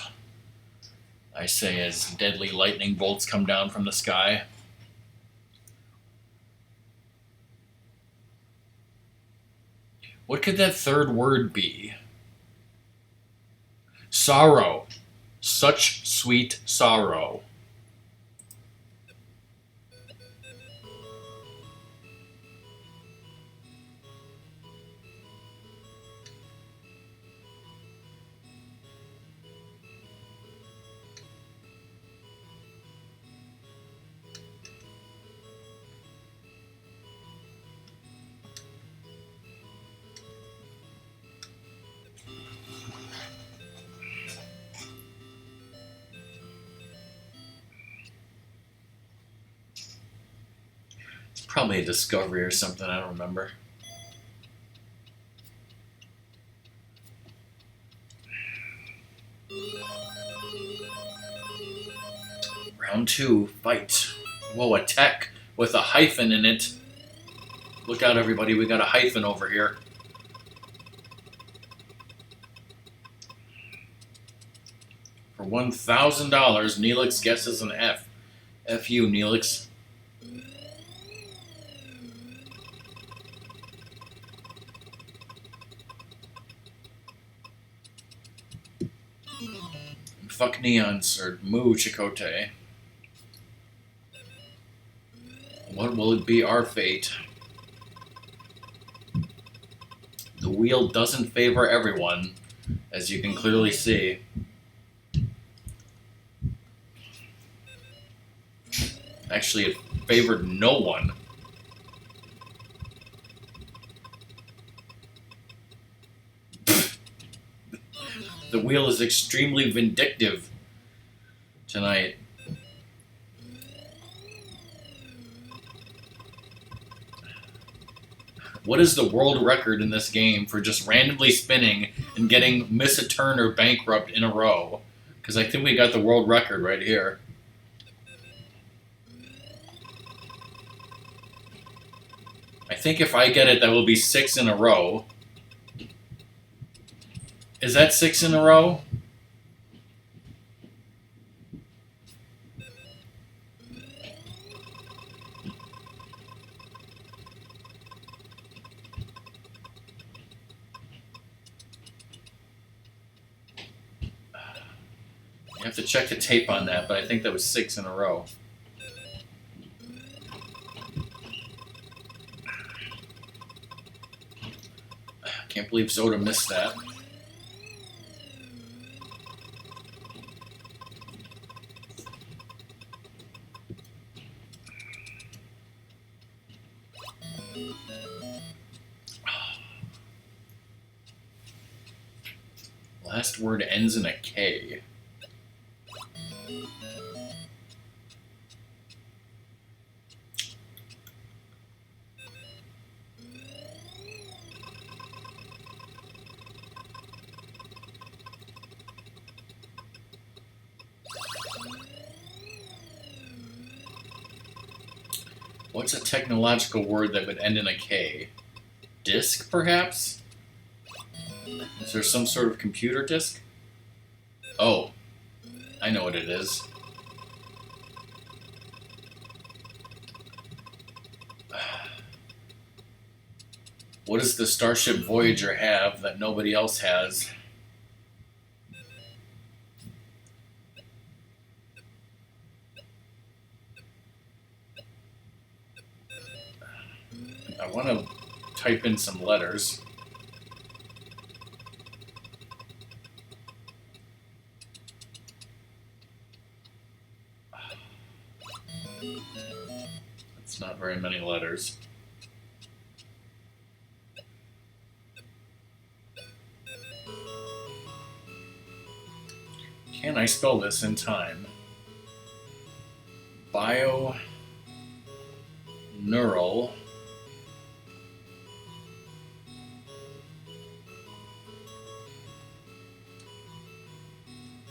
I say as deadly lightning bolts come down from the sky. What could that 3rd word be? Sorrow. Such sweet sorrow. It's probably a Discovery or something, I don't remember. Round 2, fight. Whoa, a tech with a hyphen in it. Look out, everybody, we got a hyphen over here. For $1,000, Neelix guesses an F. F you, Neelix. Fuck Neons, or Moo Chakotay. What will it be our fate? The wheel doesn't favor everyone, as you can clearly see. Actually, it favored no one. The wheel is extremely vindictive tonight. What is the world record in this game for just randomly spinning and getting miss a turn or bankrupt in a row? Because I think we got the world record right here. I think if I get it, that will be 6 in a row. Is that 6 in a row? have to check the tape on that, but I think that was 6 in a row. Can't believe Zoda missed that. Last word ends in a K. What's a technological word that would end in a K? Disk, perhaps? Is there some sort of computer disk? Oh, I know what it is. What does the Starship Voyager have that nobody else has? I want to type in some letters. It's not very many letters. Can I spell this in time? Bio-neural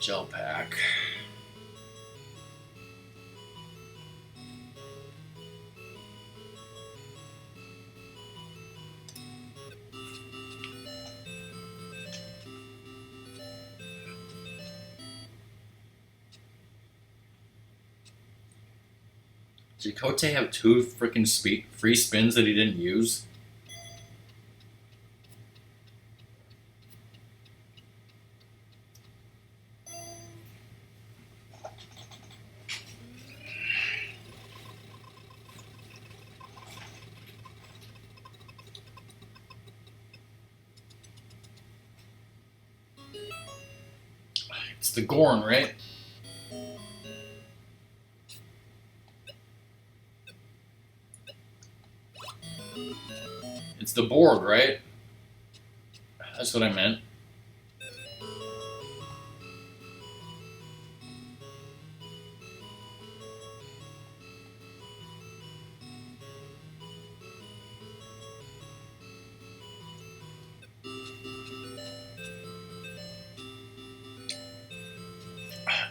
gel pack. Did Chakotay have 2 freaking free spins that he didn't use? It's the Gorn, right? It's the Borg, right? That's what I meant.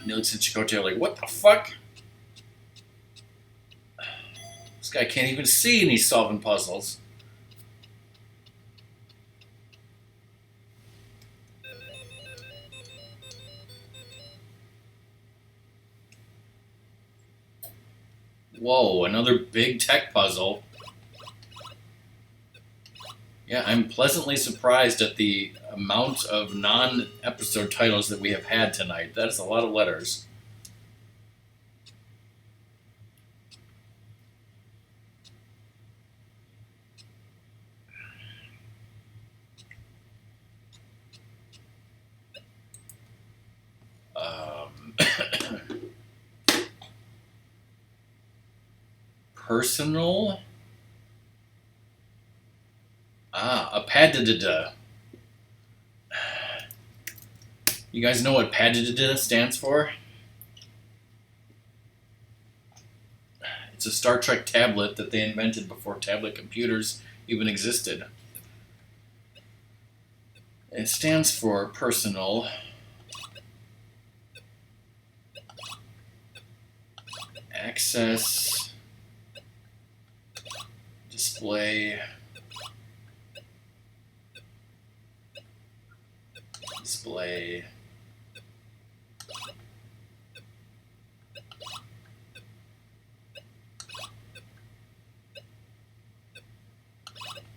Neelix and Chakotay are like, what the fuck? This guy can't even see and he's solving puzzles. Whoa, another big tech puzzle. Yeah, I'm pleasantly surprised at the amount of non-episode titles that we have had tonight. That is a lot of letters. Personal. A PADDA. You guys know what PADDA stands for? It's a Star Trek tablet that they invented before tablet computers even existed. It stands for personal access display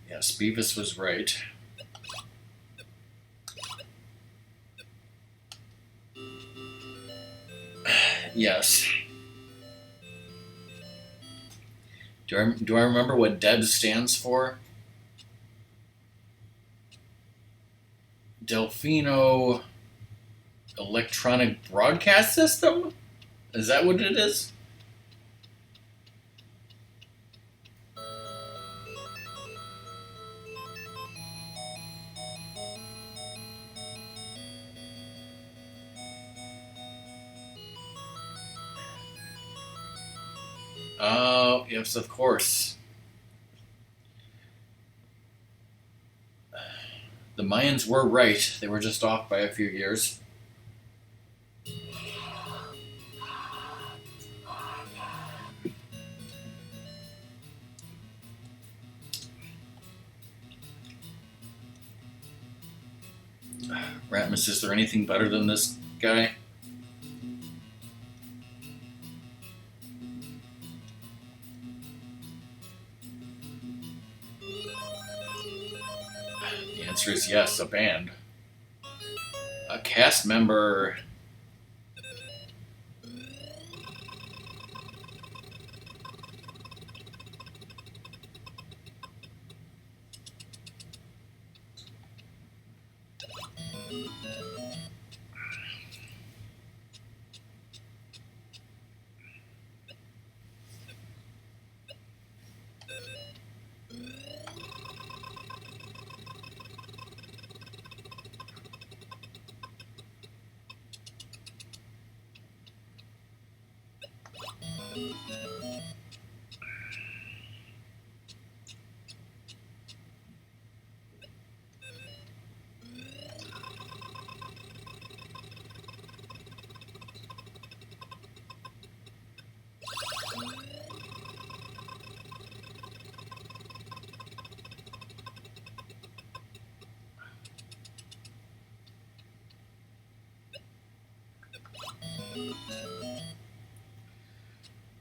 Yes, Beavis was right. Yes. Do I remember what DEBS stands for? Delfino Electronic Broadcast System? Is that what it is? Oh, yes, of course. The Mayans were right. They were just off by a few years. Ratmus, is there anything better than this guy? The answer is yes, a band. A cast member.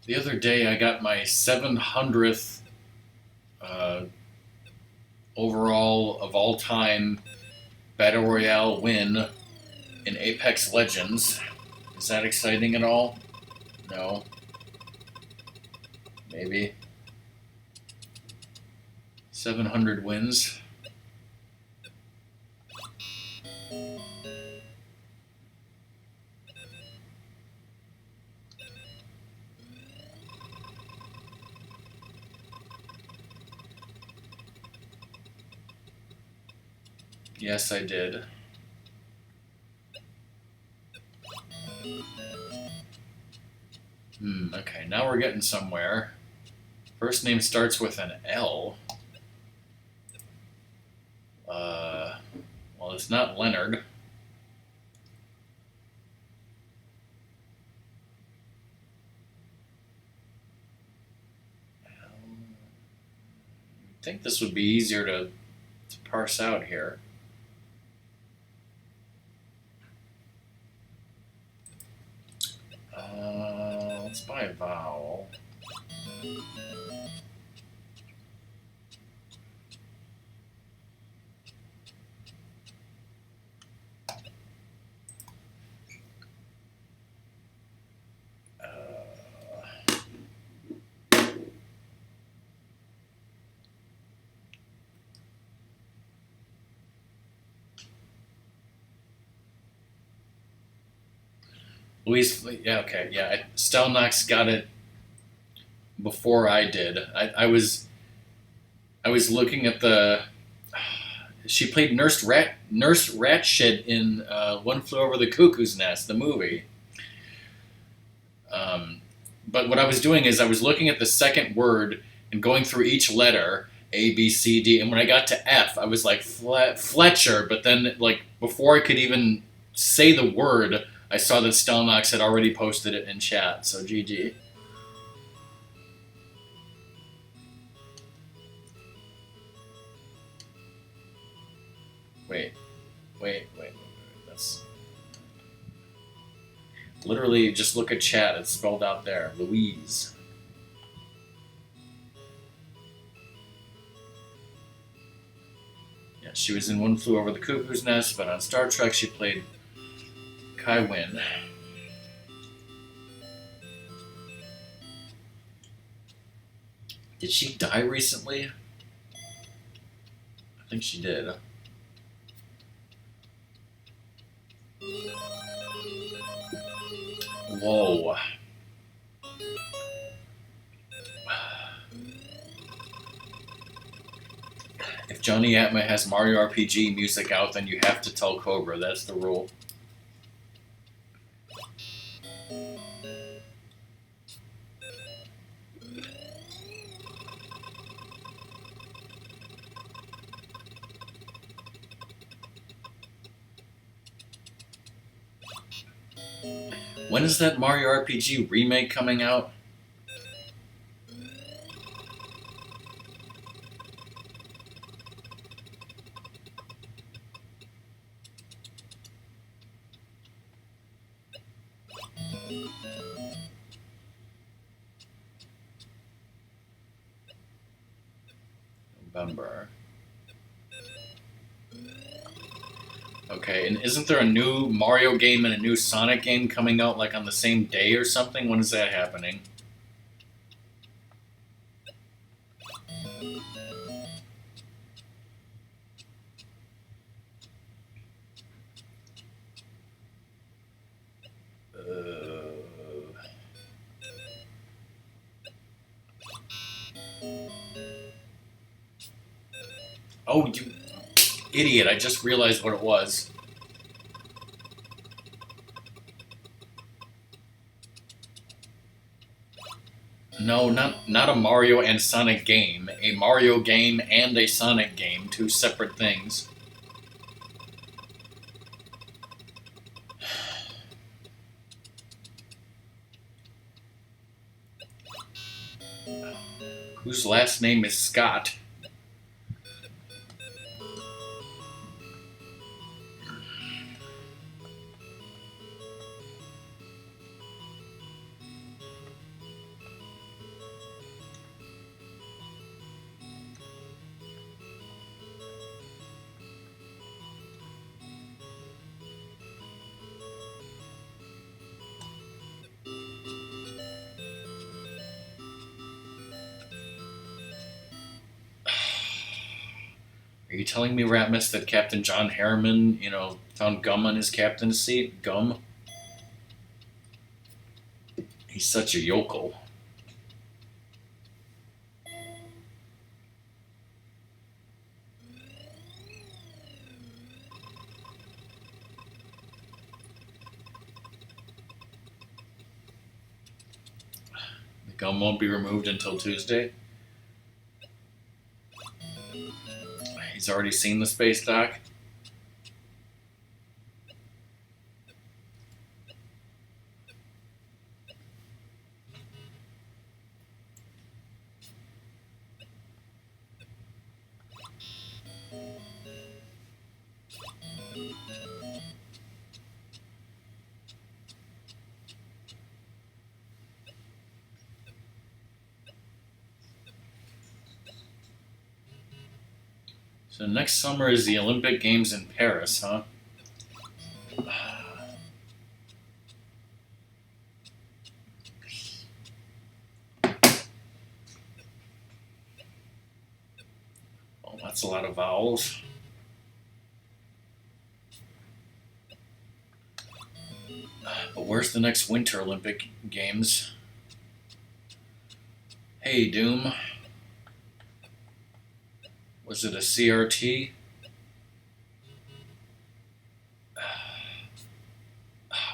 The other day I got my 700th overall of all time Battle Royale win in Apex Legends. Is that exciting at all? No. Maybe. 700 wins. Yes, I did. Okay, now we're getting somewhere. First name starts with an L. Well, it's not Leonard. I think this would be easier to parse out here. Let's buy a vowel. Louise, yeah, okay, yeah. Stelnox got it before I did. I was looking at the. She played Nurse Ratched in One Flew Over the Cuckoo's Nest, the movie. But what I was doing is I was looking at the second word and going through each letter, A, B, C, D, and when I got to F, I was like Fletcher. But then, like before I could even say the word, I saw that Stelnox had already posted it in chat. So GG. Wait. That's literally just look at chat. It's spelled out there. Louise. Yeah, she was in One Flew Over the Cuckoo's Nest, but on Star Trek she played Kai Wynn. Did she die recently? I think she did. Whoa. If Johnny Atma has Mario RPG music out, then you have to tell Cobra. That's the rule. When is that Mario RPG remake coming out? November. Okay, and isn't there a new Mario game and a new Sonic game coming out like on the same day or something? When is that happening? Oh, you idiot, I just realized what it was. No, not a Mario and Sonic game. A Mario game and a Sonic game. Two separate things. Whose last name is Scott? Are you telling me, Ratmus, that Captain John Harriman, found gum on his captain's seat? Gum? He's such a yokel. The gum won't be removed until Tuesday. He's already seen the space dock. So next summer is the Olympic Games in Paris, huh? Oh, that's a lot of vowels. But where's the next Winter Olympic Games? Hey, Doom. Was it a CRT?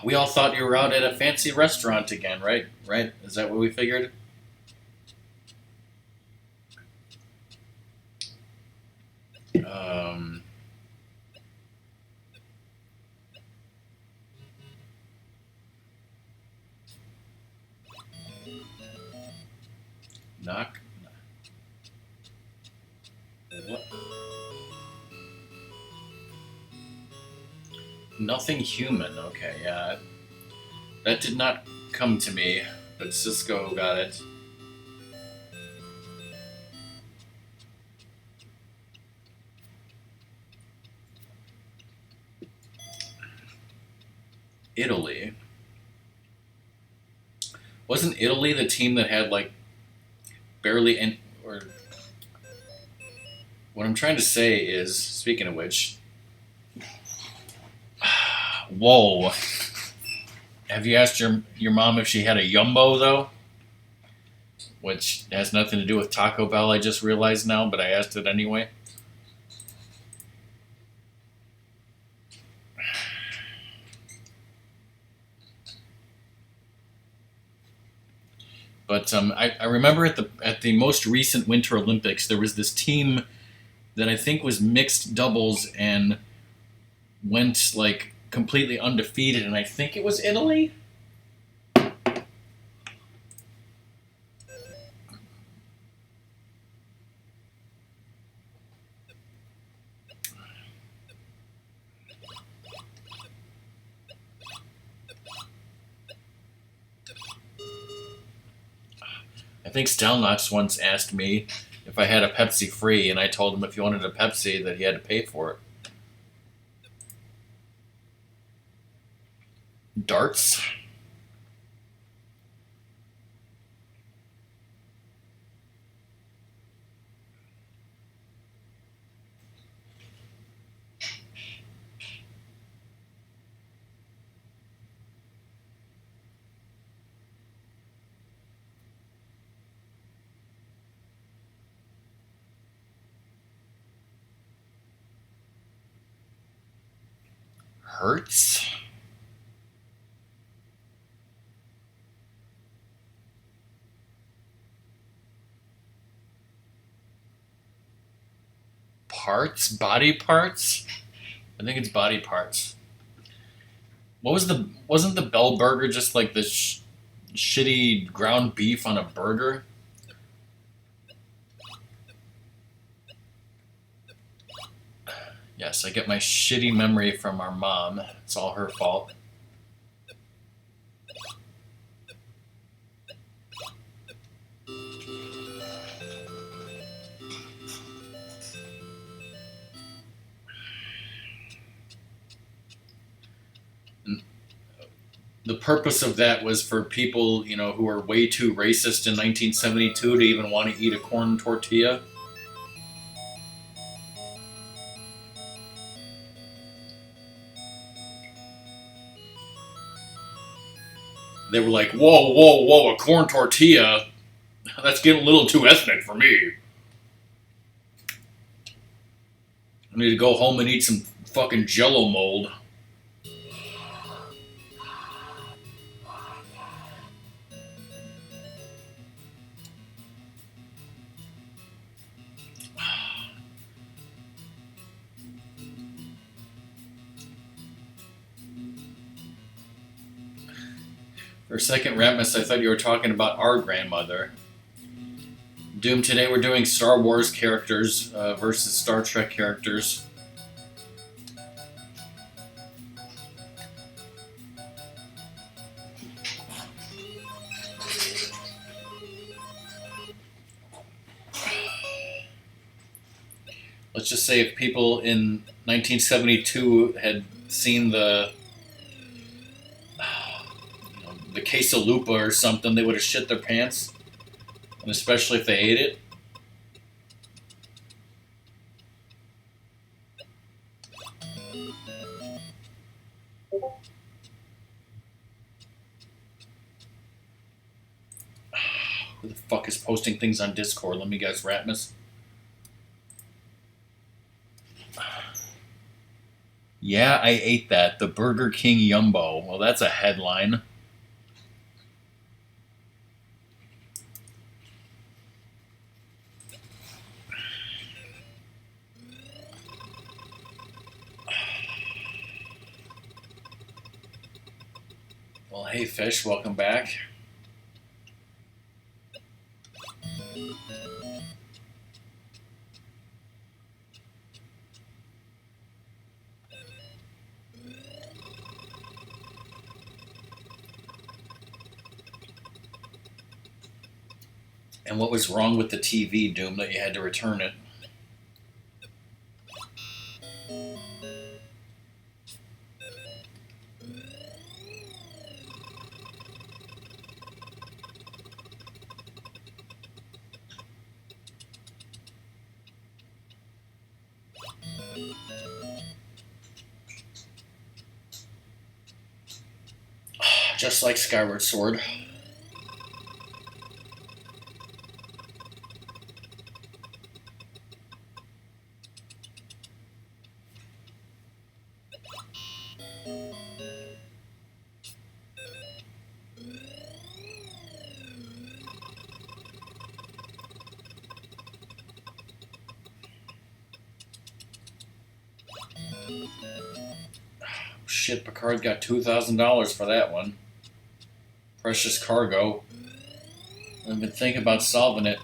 We all thought you were out at a fancy restaurant again, right? Right? Is that what we figured? Um, knock. What? Nothing human. Okay, yeah. That did not come to me, but Cisco got it. Italy. Wasn't Italy the team that had like barely any? What I'm trying to say is, speaking of which, whoa. Have you asked your mom if she had a Yumbo though? Which has nothing to do with Taco Bell. I just realized now, but I asked it anyway. But I remember at the most recent Winter Olympics, there was this team that I think was mixed doubles and went like completely undefeated, and I think it was Italy. I think Stelnox once asked me if I had a Pepsi free, and I told him if he wanted a Pepsi that he had to pay for it. Darts. Hertz. Parts. Body parts. I think it's body parts. What was the wasn't the Bell Burger just like the shitty ground beef on a burger? Yes, I get my shitty memory from our mom. It's all her fault. The purpose of that was for people, who were way too racist in 1972 to even want to eat a corn tortilla. They were like, whoa, whoa, whoa, a corn tortilla? That's getting a little too ethnic for me. I need to go home and eat some fucking Jello mold. For a second, Ratmus, I thought you were talking about our grandmother. Doom, today we're doing Star Wars characters versus Star Trek characters. Let's just say if people in 1972 had seen the quesalupa or something, they would have shit their pants. And especially if they ate it. Who the fuck is posting things on Discord? Let me guess, Ratmus. Yeah, I ate that. The Burger King Yumbo. Well, that's a headline. Well, hey, Fish, welcome back. And what was wrong with the TV, Doom, that you had to return it? Just like Skyward Sword. Shit, Picard got $2,000 for that one. Precious cargo. I've been thinking about solving it.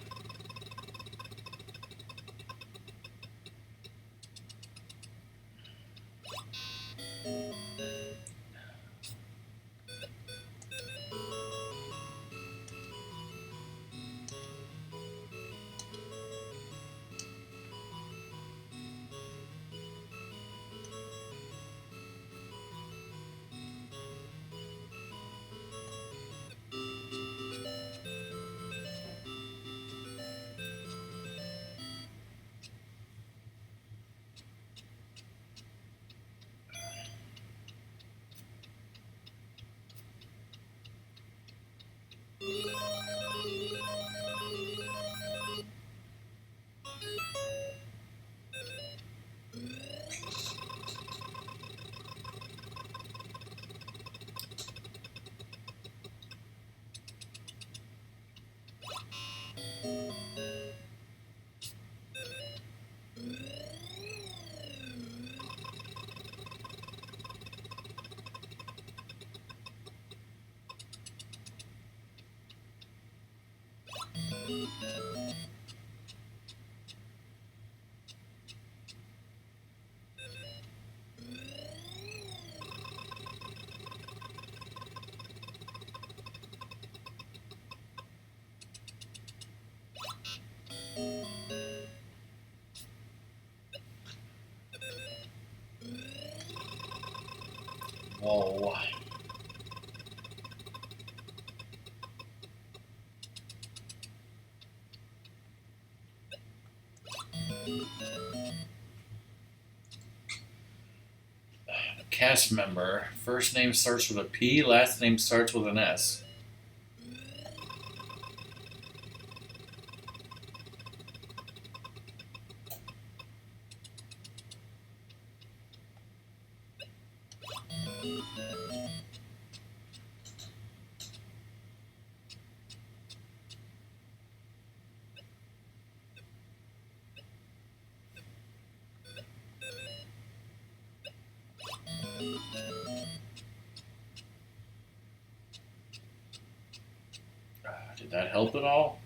Whoa. Cast member. First name starts with a P, last name starts with an S. Did that help at all?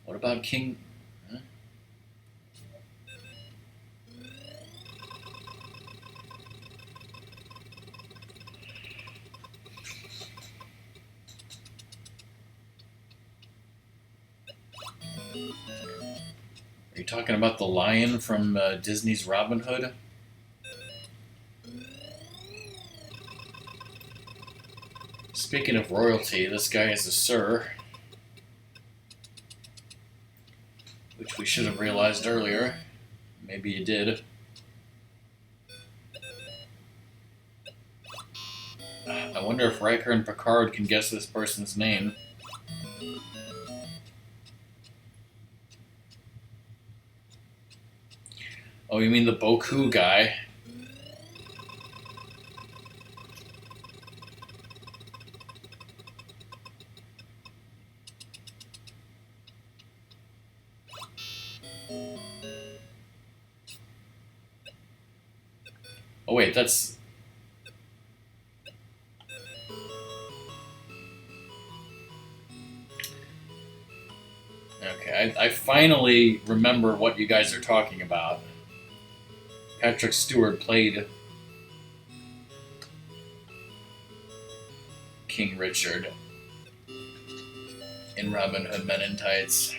What about King? Huh? Are you talking about the lion from Disney's Robin Hood? Speaking of royalty, this guy is a Sir, which we should have realized earlier. Maybe you did. I wonder if Riker and Picard can guess this person's name. Oh, you mean the Boku guy? Oh wait, that's... Okay, I finally remember what you guys are talking about. Patrick Stewart played King Richard in Robin Hood Men in Tights.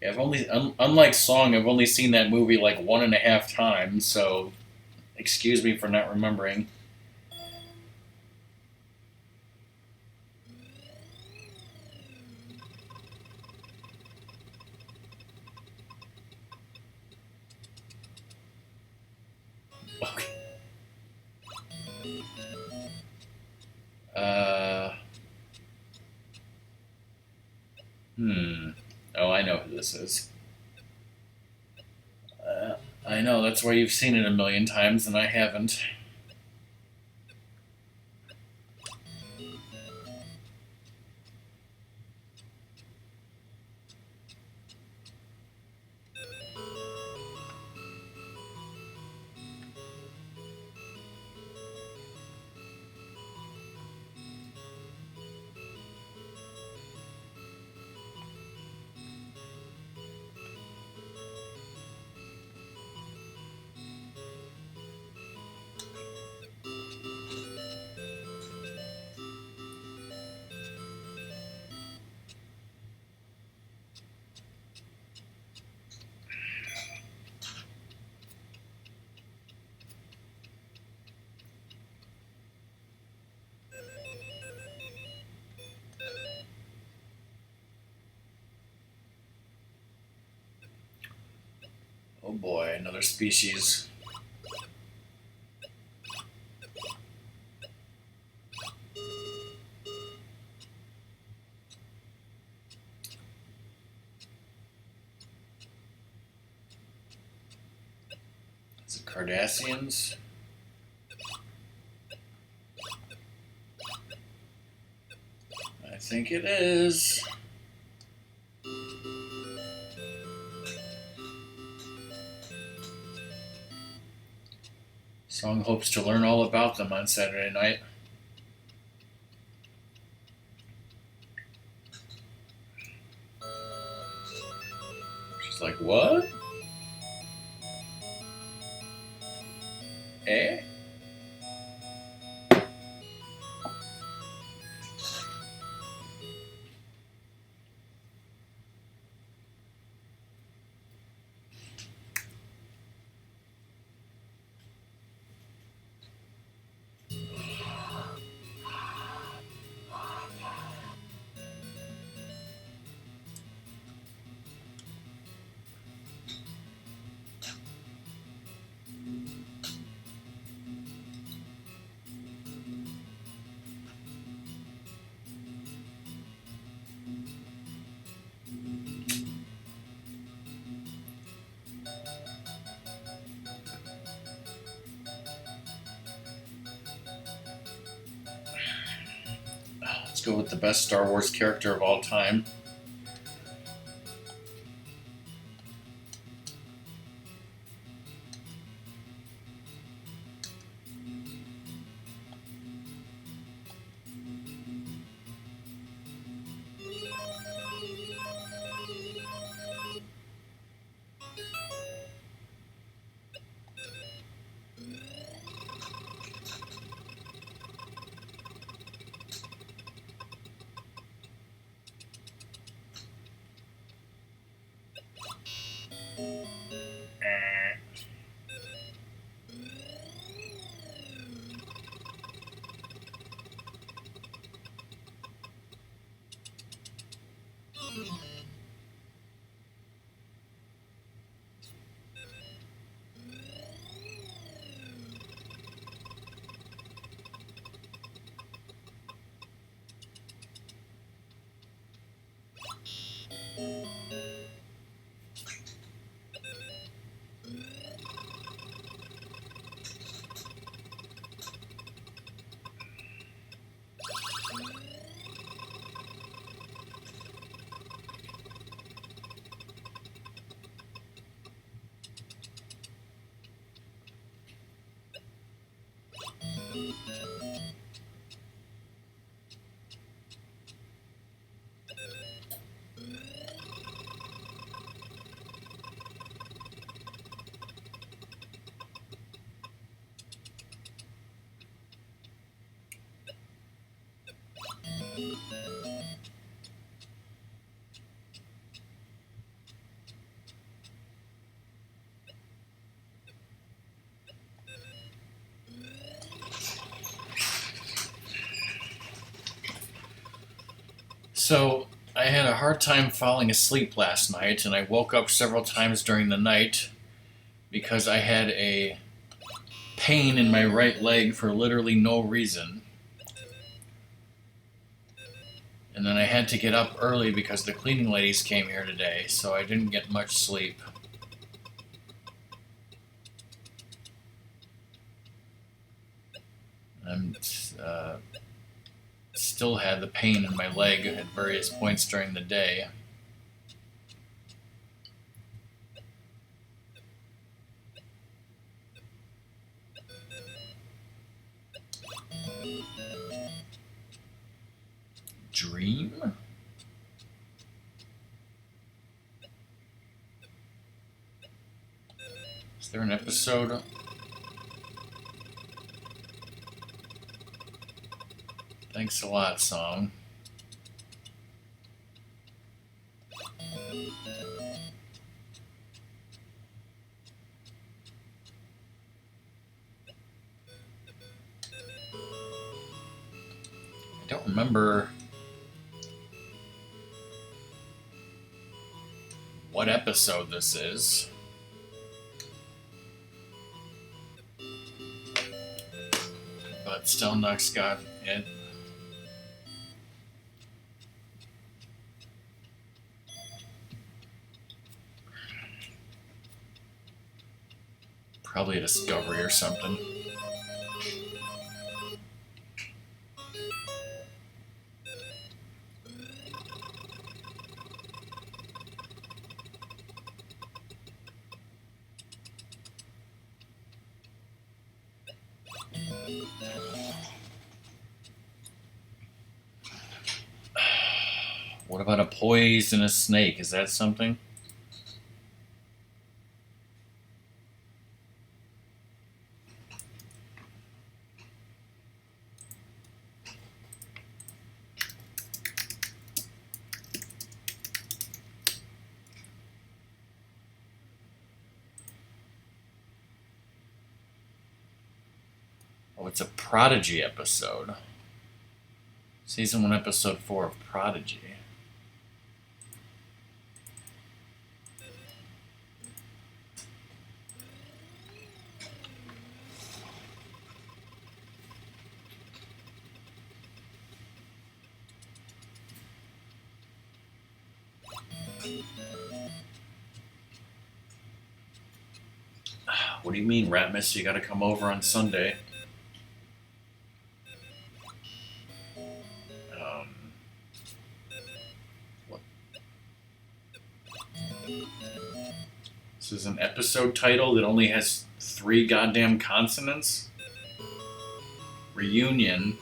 Yeah, I've only, unlike Song, I've only seen that movie like 1.5 times, so excuse me for not remembering. Okay. Uh. Oh, I know who this is. I know, that's why you've seen it a million times and I haven't. Oh boy, another species. Is it Cardassians? I think it is. Song hopes to learn all about them on Saturday night. She's like, what? Eh? Let's go with the best Star Wars character of all time. So, I had a hard time falling asleep last night, and I woke up several times during the night because I had a pain in my right leg for literally no reason. And then I had to get up early because the cleaning ladies came here today, so I didn't get much sleep. I'm still had the pain in my leg at various points during the day. Dream? Is there an episode? Thanks a lot, song. I don't remember what episode this is. But Stelnuck's got it. Probably a Discovery or something. What about a poisonous snake? Is that something? Oh, it's a Prodigy episode. Season 1, Episode 4 of Prodigy. What do you mean, Ratmus? You gotta come over on Sunday. What? This is an episode title that only has 3 goddamn consonants? Reunion.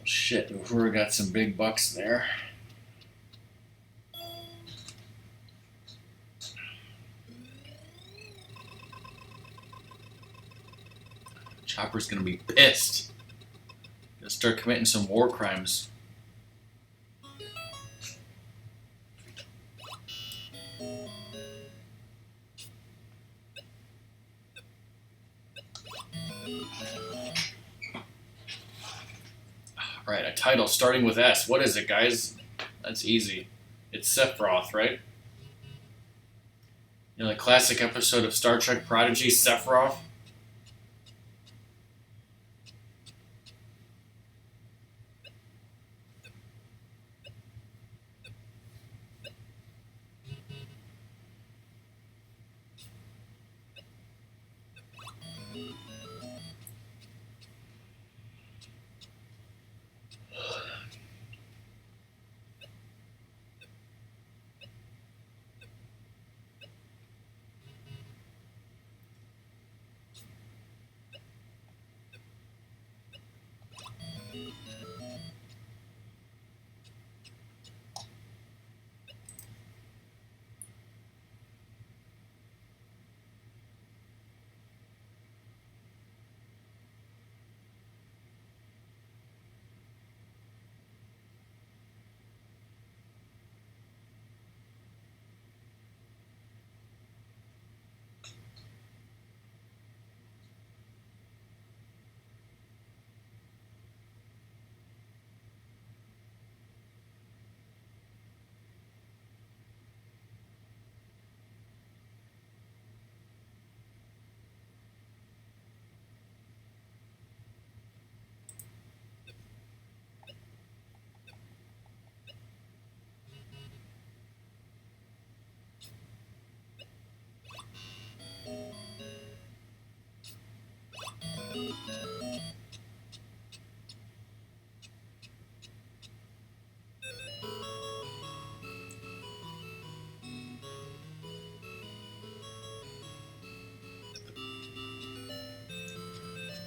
Shit, Uhura got some big bucks there. Chopper's gonna be pissed. Gonna start committing some war crimes. Right, a title starting with S. What is it, guys? That's easy. It's Sephiroth, right? You know, the classic episode of Star Trek Prodigy, Sephiroth?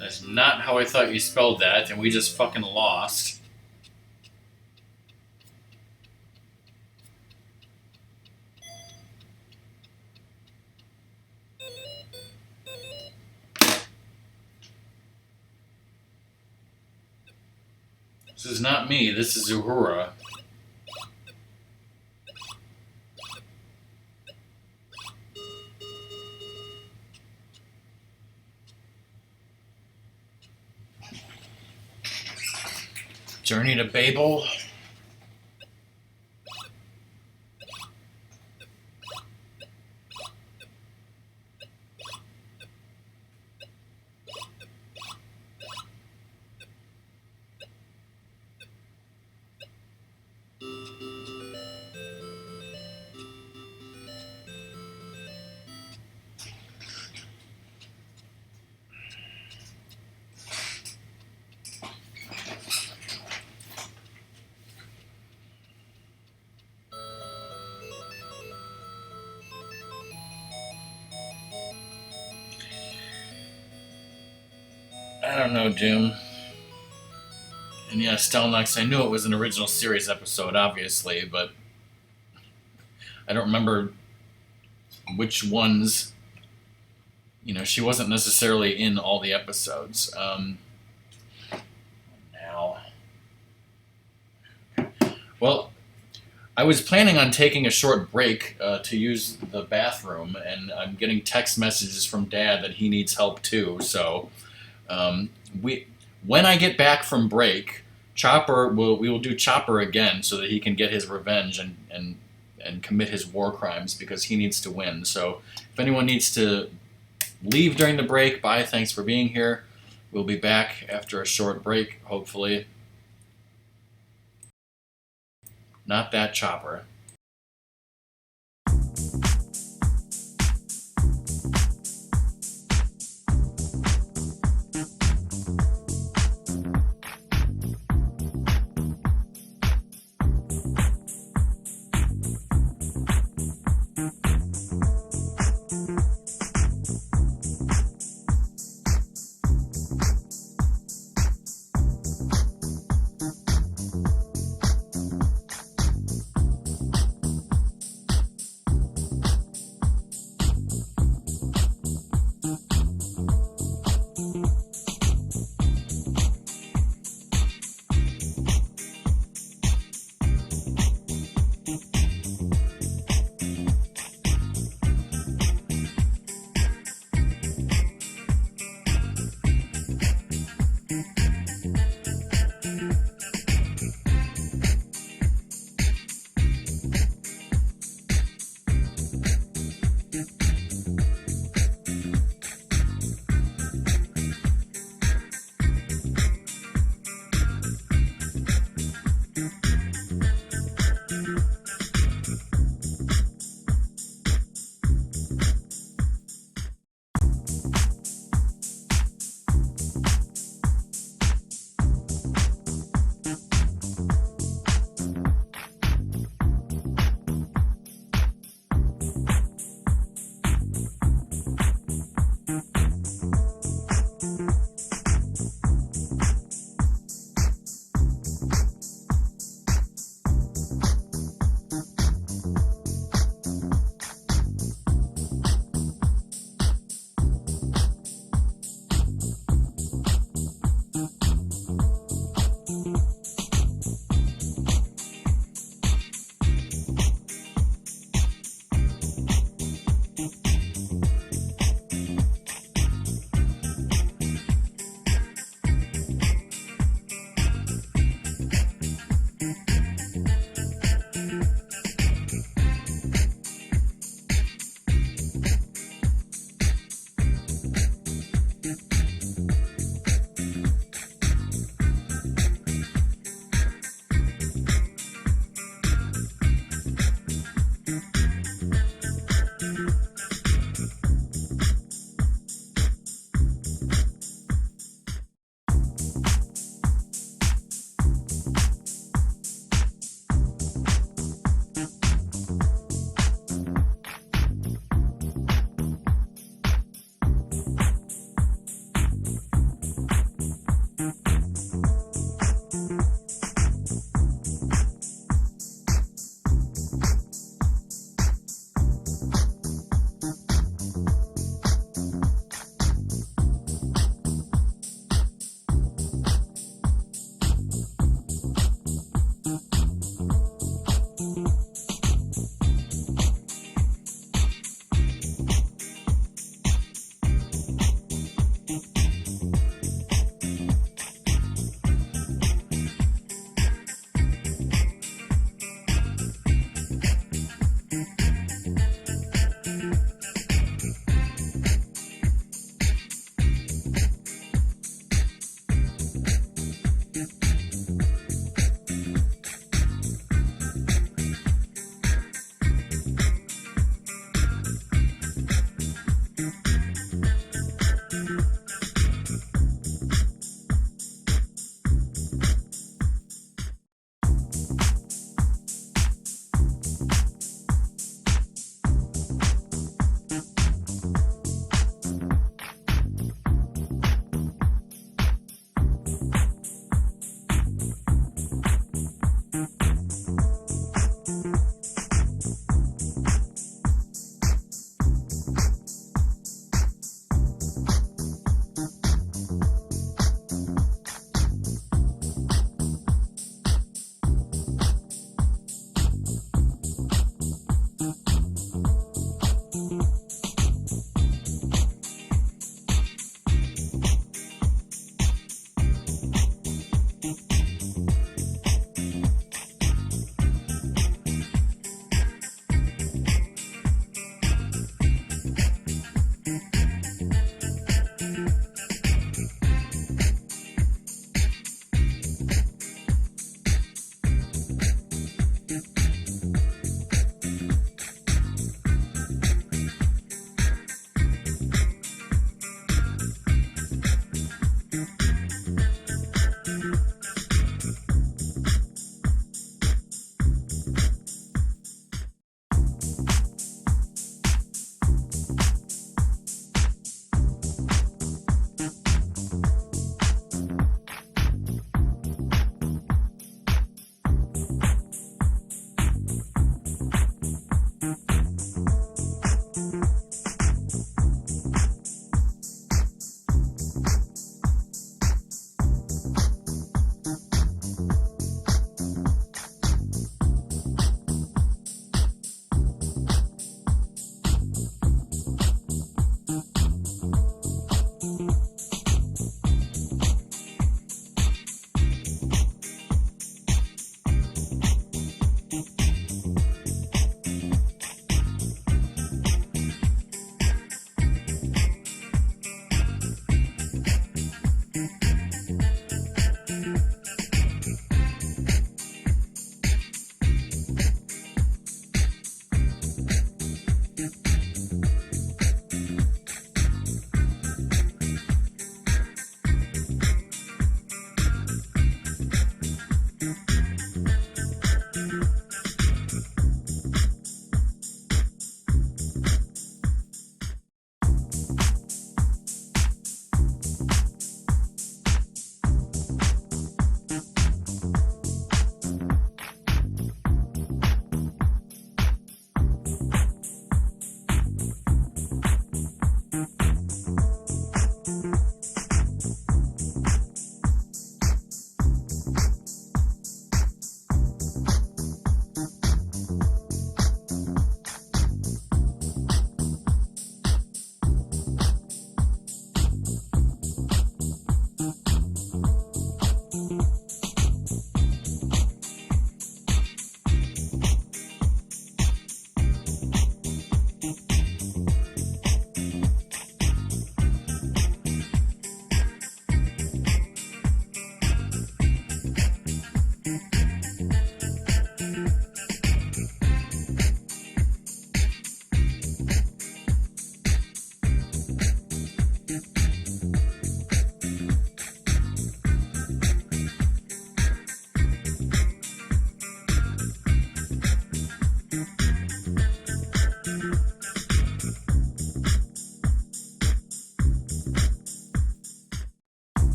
That's not how I thought you spelled that, and we just fucking lost. This is not me, this is Uhura. Journey to Babel. I don't know, Doom. And yeah, Stelnox, I knew it was an original series episode, obviously, but I don't remember which ones. You know, she wasn't necessarily in all the episodes. Now. Well, I was planning on taking a short break to use the bathroom, and I'm getting text messages from Dad that he needs help too, so... when I get back from break, we will do Chopper again so that he can get his revenge and commit his war crimes because he needs to win. So if anyone needs to leave during the break, bye, thanks for being here. We'll be back after a short break, hopefully. Not that Chopper.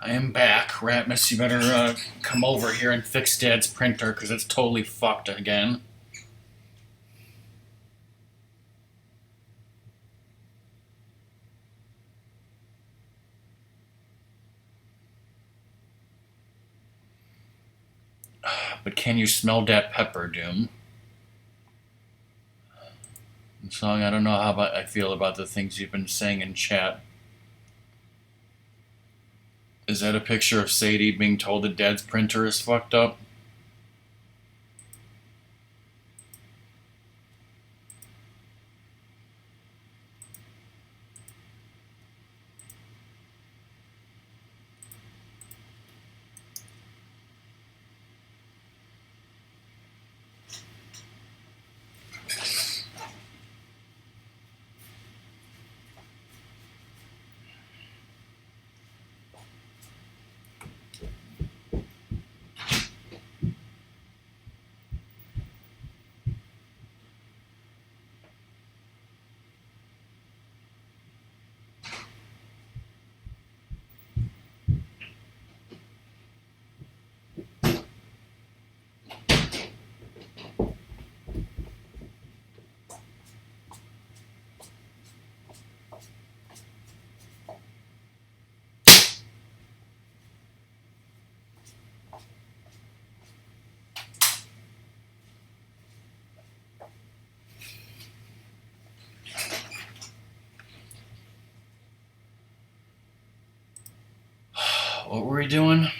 I am back. Ratmus, you better come over here and fix Dad's printer because it's totally fucked again. But can you smell that pepper, Doom? Song, I don't know how I feel about the things you've been saying in chat. Is that a picture of Sadie being told that Dad's printer is fucked up? What were we doing?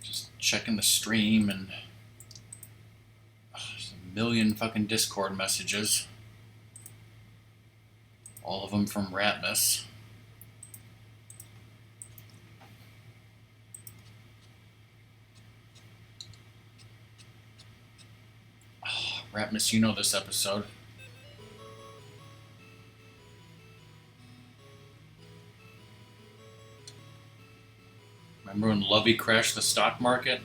Just checking the stream and there's a million fucking Discord messages. All of them from Ratmus. Oh, Ratmus, you know this episode. Remember when Lovey crashed the stock market?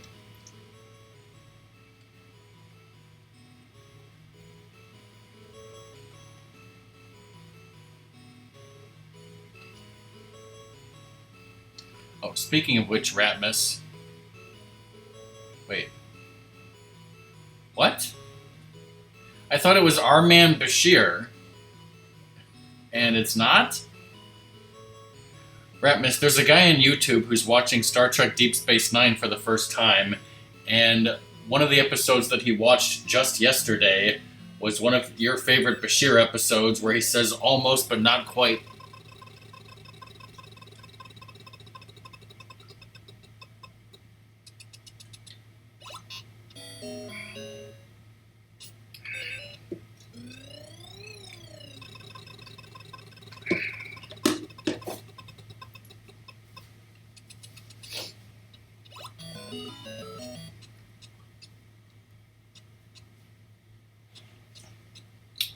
Oh, speaking of which, Ratmus. Wait. What? I thought it was our man Bashir. And it's not? Ratmus, there's a guy on YouTube who's watching Star Trek Deep Space Nine for the first time, and one of the episodes that he watched just yesterday was one of your favorite Bashir episodes where he says almost but not quite.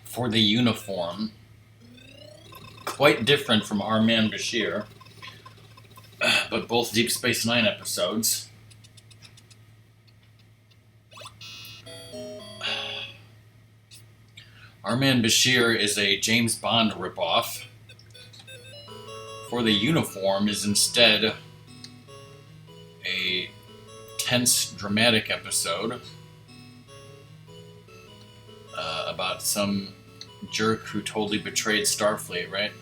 For the uniform, quite different from Our Man Bashir, but both Deep Space Nine episodes. Our Man Bashir is a James Bond ripoff. For the uniform is instead a tense, dramatic episode about some jerk who totally betrayed Starfleet, right?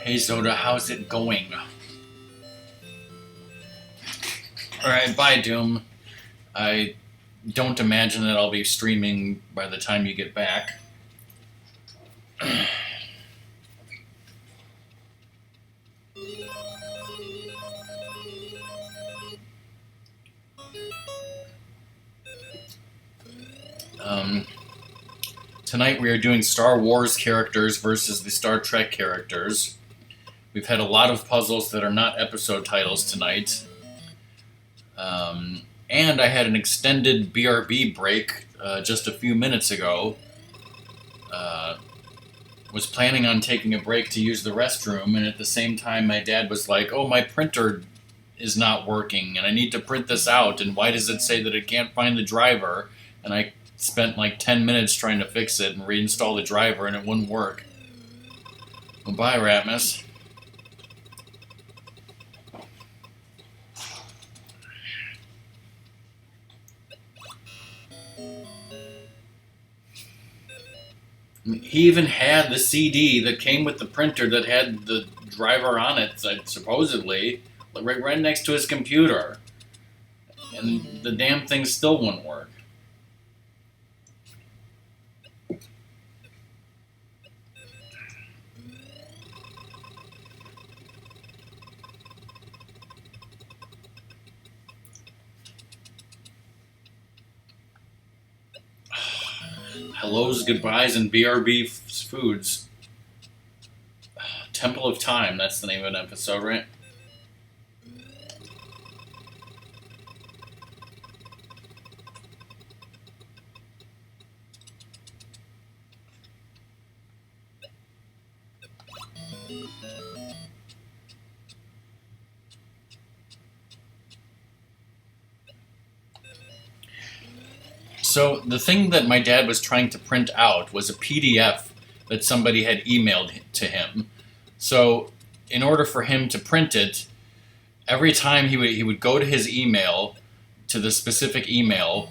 Hey Zoda, how's it going? Alright, bye Doom. I don't imagine that I'll be streaming by the time you get back. Tonight we are doing Star Wars characters versus the Star Trek characters. We've had a lot of puzzles that are not episode titles tonight. And I had an extended BRB break just a few minutes ago. Was planning on taking a break to use the restroom, and at the same time my dad was like, oh, my printer is not working, and I need to print this out, and why does it say that it can't find the driver? And I spent like 10 minutes trying to fix it and reinstall the driver, and it wouldn't work. Well, bye, Ratmus. He even had the CD that came with the printer that had the driver on it, supposedly, right next to his computer. And the damn thing still wouldn't work. Hellos, goodbyes, and BRB foods. Temple of Time, that's the name of an episode, right? So the thing that my dad was trying to print out was a PDF that somebody had emailed to him. So in order for him to print it, every time he would go to his email, to the specific email,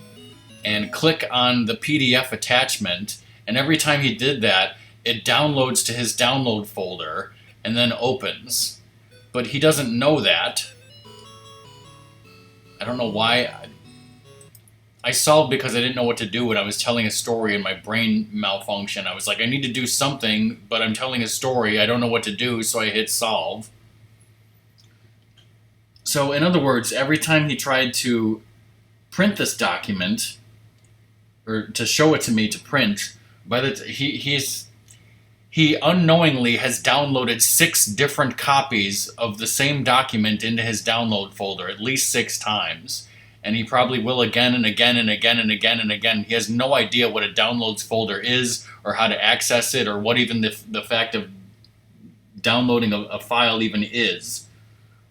and click on the PDF attachment, and every time he did that, it downloads to his download folder and then opens. But he doesn't know that. I don't know why. I solved because I didn't know what to do when I was telling a story and my brain malfunctioned. I was like, I need to do something, but I'm telling a story. I don't know what to do, so I hit solve. So, in other words, every time he tried to print this document, or to show it to me to print, he unknowingly has downloaded 6 different copies of the same document into his download folder, at least 6 times. And he probably will again and again and again and again and again. He has no idea what a downloads folder is, or how to access it, or what even the fact of downloading a file even is.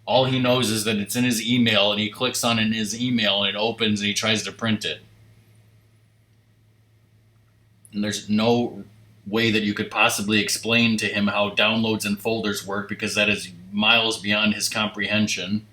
All he knows is that it's in his email, and he clicks on it in his email, and it opens, and he tries to print it. And there's no way that you could possibly explain to him how downloads and folders work, because that is miles beyond his comprehension.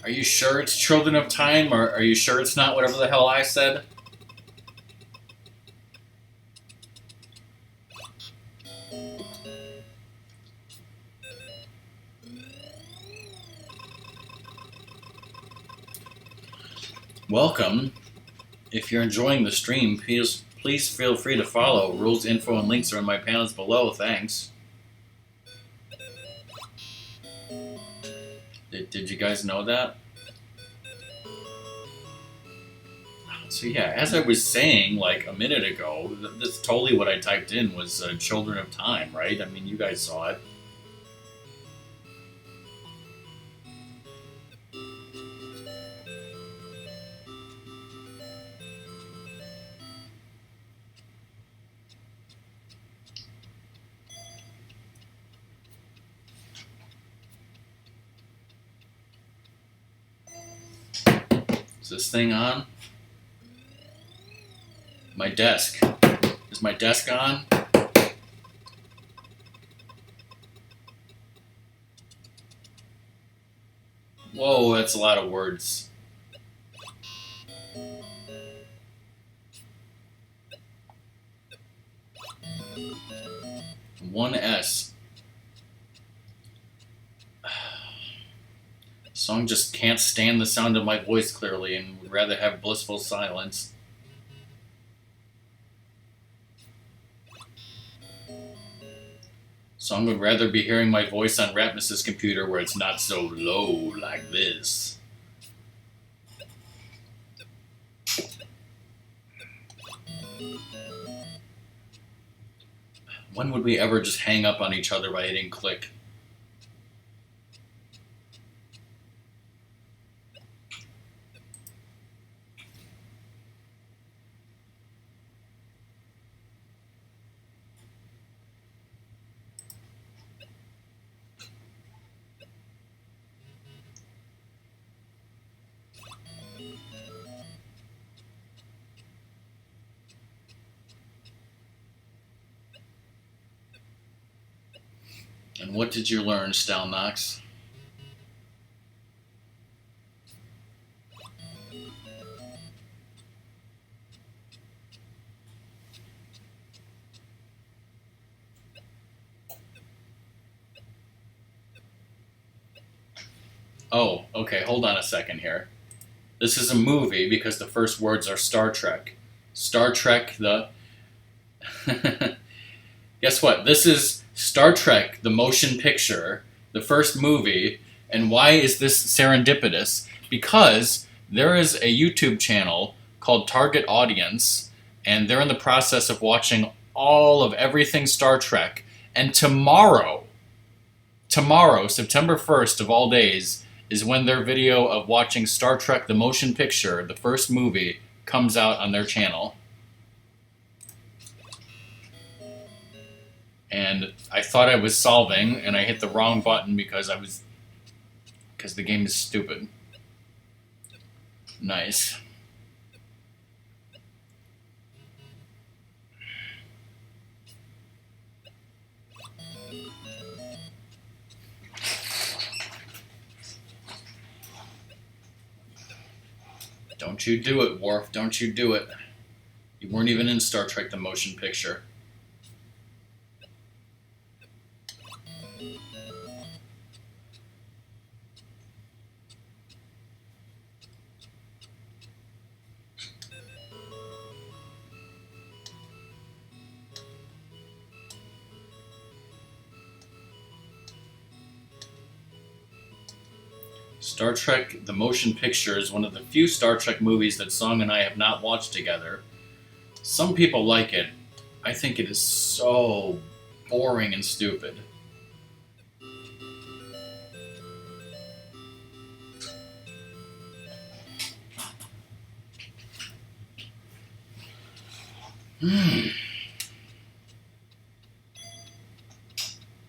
Are you sure it's Children of Time, or are you sure it's not whatever the hell I said? Welcome. If you're enjoying the stream, please feel free to follow. Rules, info, and links are in my panels below. Thanks. Did you guys know that? So yeah, as I was saying like a minute ago, that's totally what I typed in was Children of Time, right? I mean, you guys saw it. Is this thing on? My desk. Is my desk on? Whoa, that's a lot of words. One S. Song just can't stand the sound of my voice clearly and would rather have blissful silence. Song would rather be hearing my voice on Rapnus's computer where it's not so low like this. When would we ever just hang up on each other by hitting click? And what did you learn, Stalnox? Oh, okay, hold on a second here. This is a movie because the first words are Star Trek. Star Trek, the... Guess what? This is Star Trek, the motion picture, the first movie. And why is this serendipitous? Because there is a YouTube channel called Target Audience, and they're in the process of watching all of everything Star Trek. And tomorrow, September 1st of all days, is when their video of watching Star Trek the motion picture, the first movie, comes out on their channel. And I thought I was solving, and I hit the wrong button because the game is stupid. Nice. Don't you do it, Worf. Don't you do it. You weren't even in Star Trek the motion picture. Star Trek the motion picture is one of the few Star Trek movies that Song and I have not watched together. Some people like it. I think it is so boring and stupid.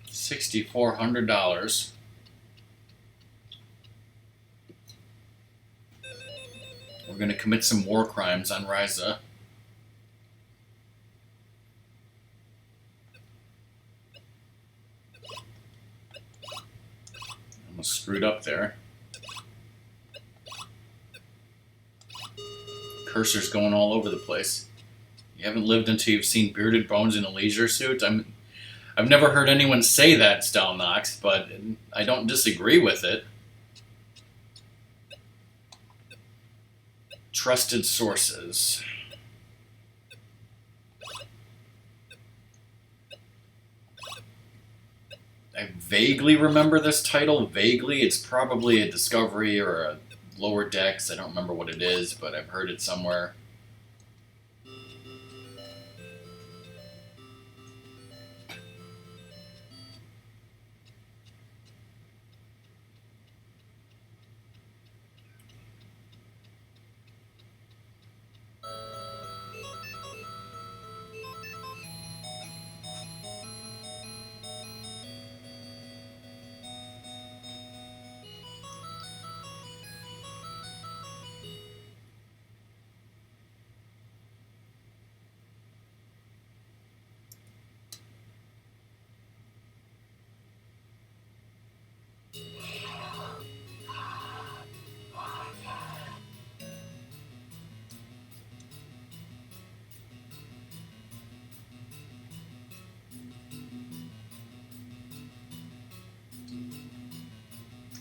$6,400. We're going to commit some war crimes on Ryza. Almost screwed up there. cursor's going all over the place. You haven't lived until you've seen bearded bones in a leisure suit. I've never heard anyone say that, Stalnox, but I don't disagree with it. Trusted sources. I vaguely remember this title. Vaguely. It's probably a Discovery or a Lower Decks. I don't remember what it is, but I've heard it somewhere.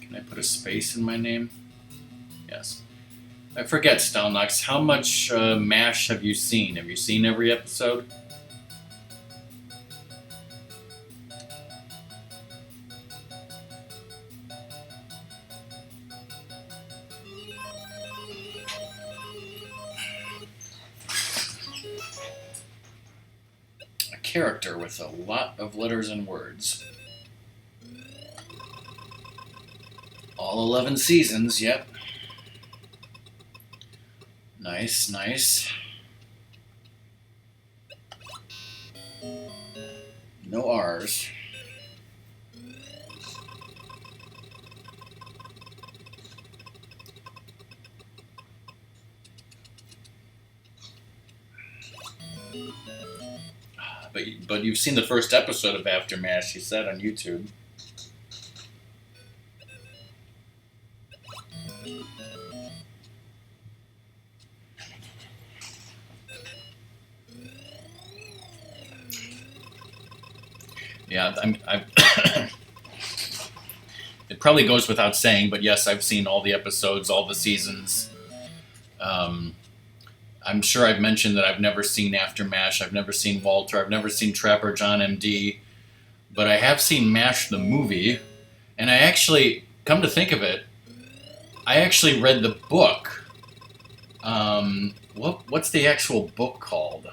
Can I put a space in my name? Yes. I forget, Stalnox, how much MASH have you seen? Have you seen every episode? A character with a lot of letters and words. All 11 seasons, yep. Nice, nice. No R's. But you've seen the first episode of After MASH, you said, on YouTube. Yeah, it probably goes without saying, but yes, I've seen all the episodes, all the seasons. I'm sure I've mentioned that I've never seen After MASH, I've never seen Walter, I've never seen Trapper John MD, but I have seen MASH the movie, and I actually, come to think of it, I actually read the book. What's the actual book called?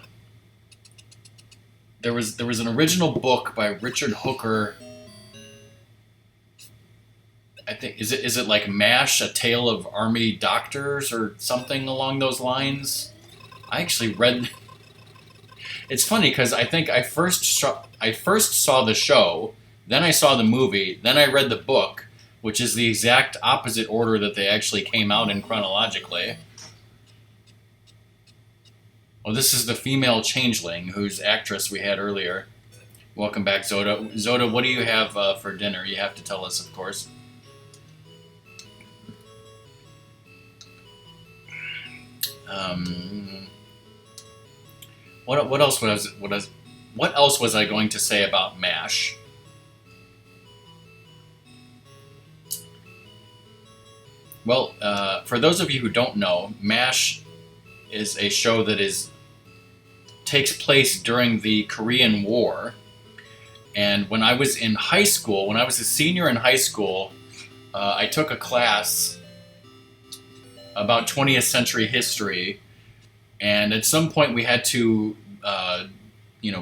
There was an original book by Richard Hooker. I think is it like MASH, A Tale of Army Doctors or something along those lines. I actually read. It's funny because I think I first saw the show, then I saw the movie, then I read the book, which is the exact opposite order that they actually came out in chronologically. Well, this is the female changeling, whose actress we had earlier. Welcome back, Zoda. Zoda, what do you have for dinner? You have to tell us, of course. What else was I going to say about MASH? Well, for those of you who don't know, MASH is a show that takes place during the Korean War. And when I was in high school, when I was a senior in high school, I took a class about 20th century history, and at some point we had to,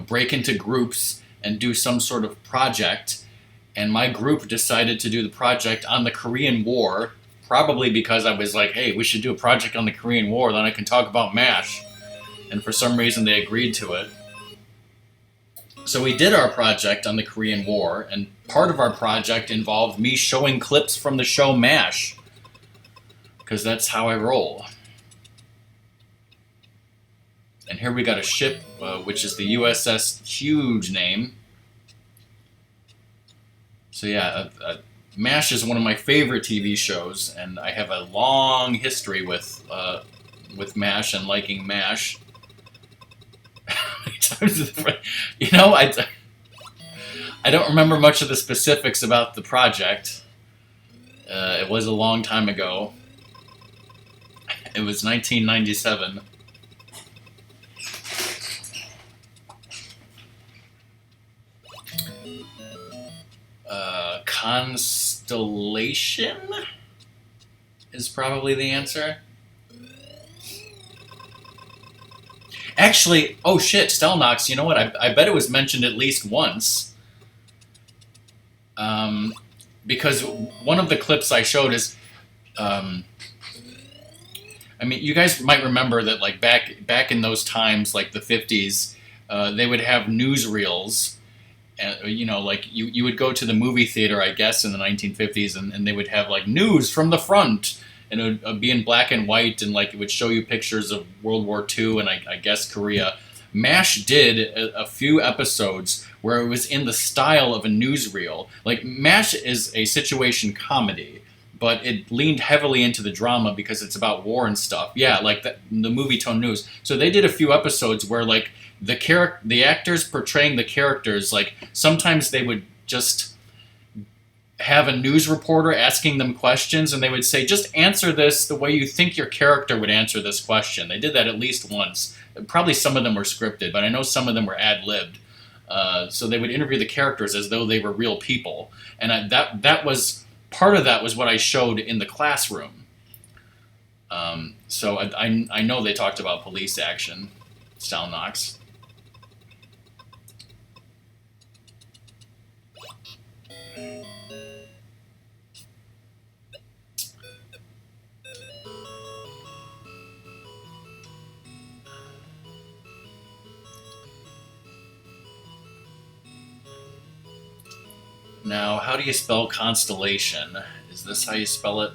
break into groups and do some sort of project. And my group decided to do the project on the Korean War, probably because I was like, hey, we should do a project on the Korean War, then I can talk about MASH. And for some reason they agreed to it. So we did our project on the Korean War, and part of our project involved me showing clips from the show MASH, because that's how I roll. And here we got a ship, which is the USS, huge name. So yeah, MASH is one of my favorite TV shows, and I have a long history with with MASH and liking MASH. How many times you know, I don't remember much of the specifics about the project. It was a long time ago. It was 1997. Constellation is probably the answer. Actually, oh shit, Stelnox, you know what? I bet it was mentioned at least once. Because one of the clips I showed is, I mean, you guys might remember that, like, back in those times, like the 50s, they would have newsreels. You know, like you would go to the movie theater, I guess, in the 1950s, and they would have like news from the front, and it would be in black and white, and like it would show you pictures of World War II and I guess Korea. MASH did a few episodes where it was in the style of a newsreel. Like MASH is a situation comedy, but it leaned heavily into the drama because it's about war and stuff. Yeah, like the Movietone News. So they did a few episodes where like the actors portraying the characters, like sometimes they would just have a news reporter asking them questions, and they would say, just answer this the way you think your character would answer this question. They did that at least once. Probably some of them were scripted, but I know some of them were ad-libbed. So they would interview the characters as though they were real people. And that was, part of that was what I showed in the classroom. So I know they talked about police action, Stelnox. Now, how do you spell constellation? Is this how you spell it?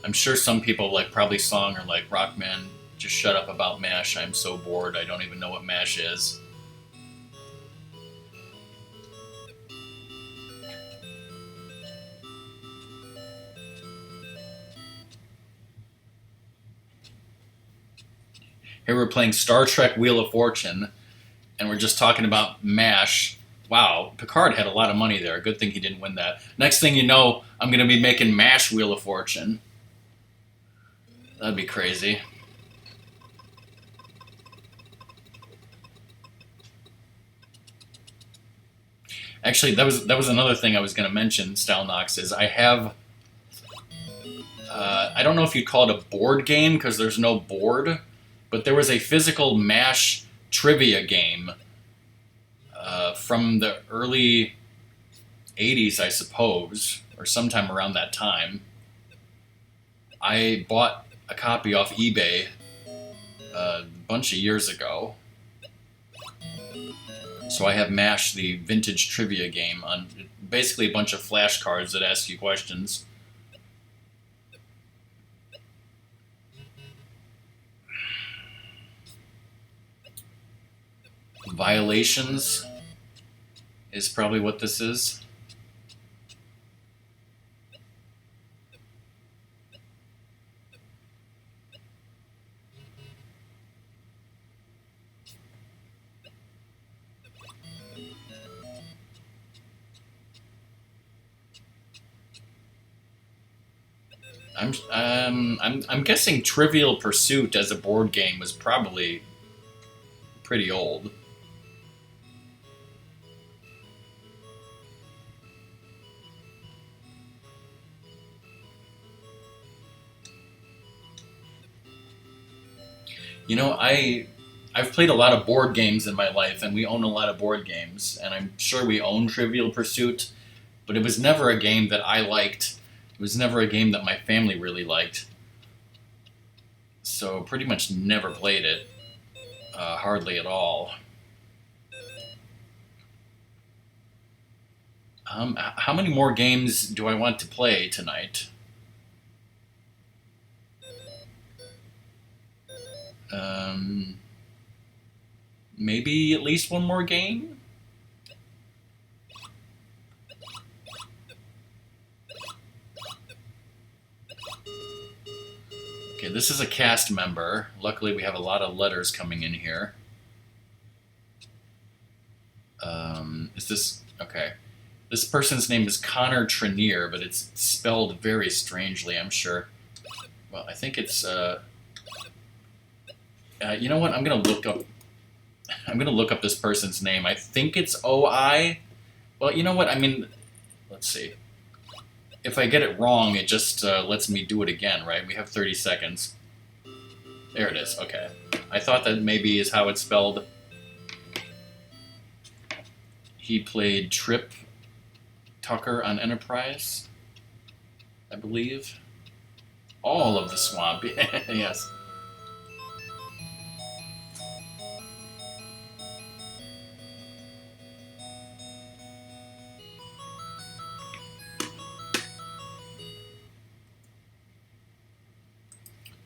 I'm sure some people like probably song or like Rockman, just shut up about MASH. I'm so bored. I don't even know what MASH is. Here we're playing Star Trek Wheel of Fortune, and we're just talking about MASH. Wow, Picard had a lot of money there. Good thing he didn't win that. Next thing you know, I'm going to be making MASH Wheel of Fortune. That'd be crazy. Actually, that was another thing I was going to mention, Stelnox, is I have... I don't know if you'd call it a board game, because there's no board, but there was a physical MASH trivia game from the early 80s, I suppose, or sometime around that time. I bought a copy off eBay a bunch of years ago. So I have MASH, the vintage trivia game, on basically a bunch of flashcards that ask you questions. Violations is probably what this is. I'm guessing Trivial Pursuit as a board game was probably pretty old. You know, I've played a lot of board games in my life, and we own a lot of board games, and I'm sure we own Trivial Pursuit, but it was never a game that I liked. It was never a game that my family really liked. So pretty much never played it. Hardly at all. How many more games do I want to play tonight? Maybe at least one more game? Okay, this is a cast member. Luckily, we have a lot of letters coming in here. Is this... Okay. This person's name is Connor Trenier, but it's spelled very strangely, I'm sure. Well, I think it's... you know what? I'm gonna look up this person's name. I think it's O-I. Well, you know what? I mean, let's see. If I get it wrong, it just lets me do it again, right? We have 30 seconds. There it is. Okay. I thought that maybe is how it's spelled. He played Trip Tucker on Enterprise, I believe. All of the Swamp. Yes.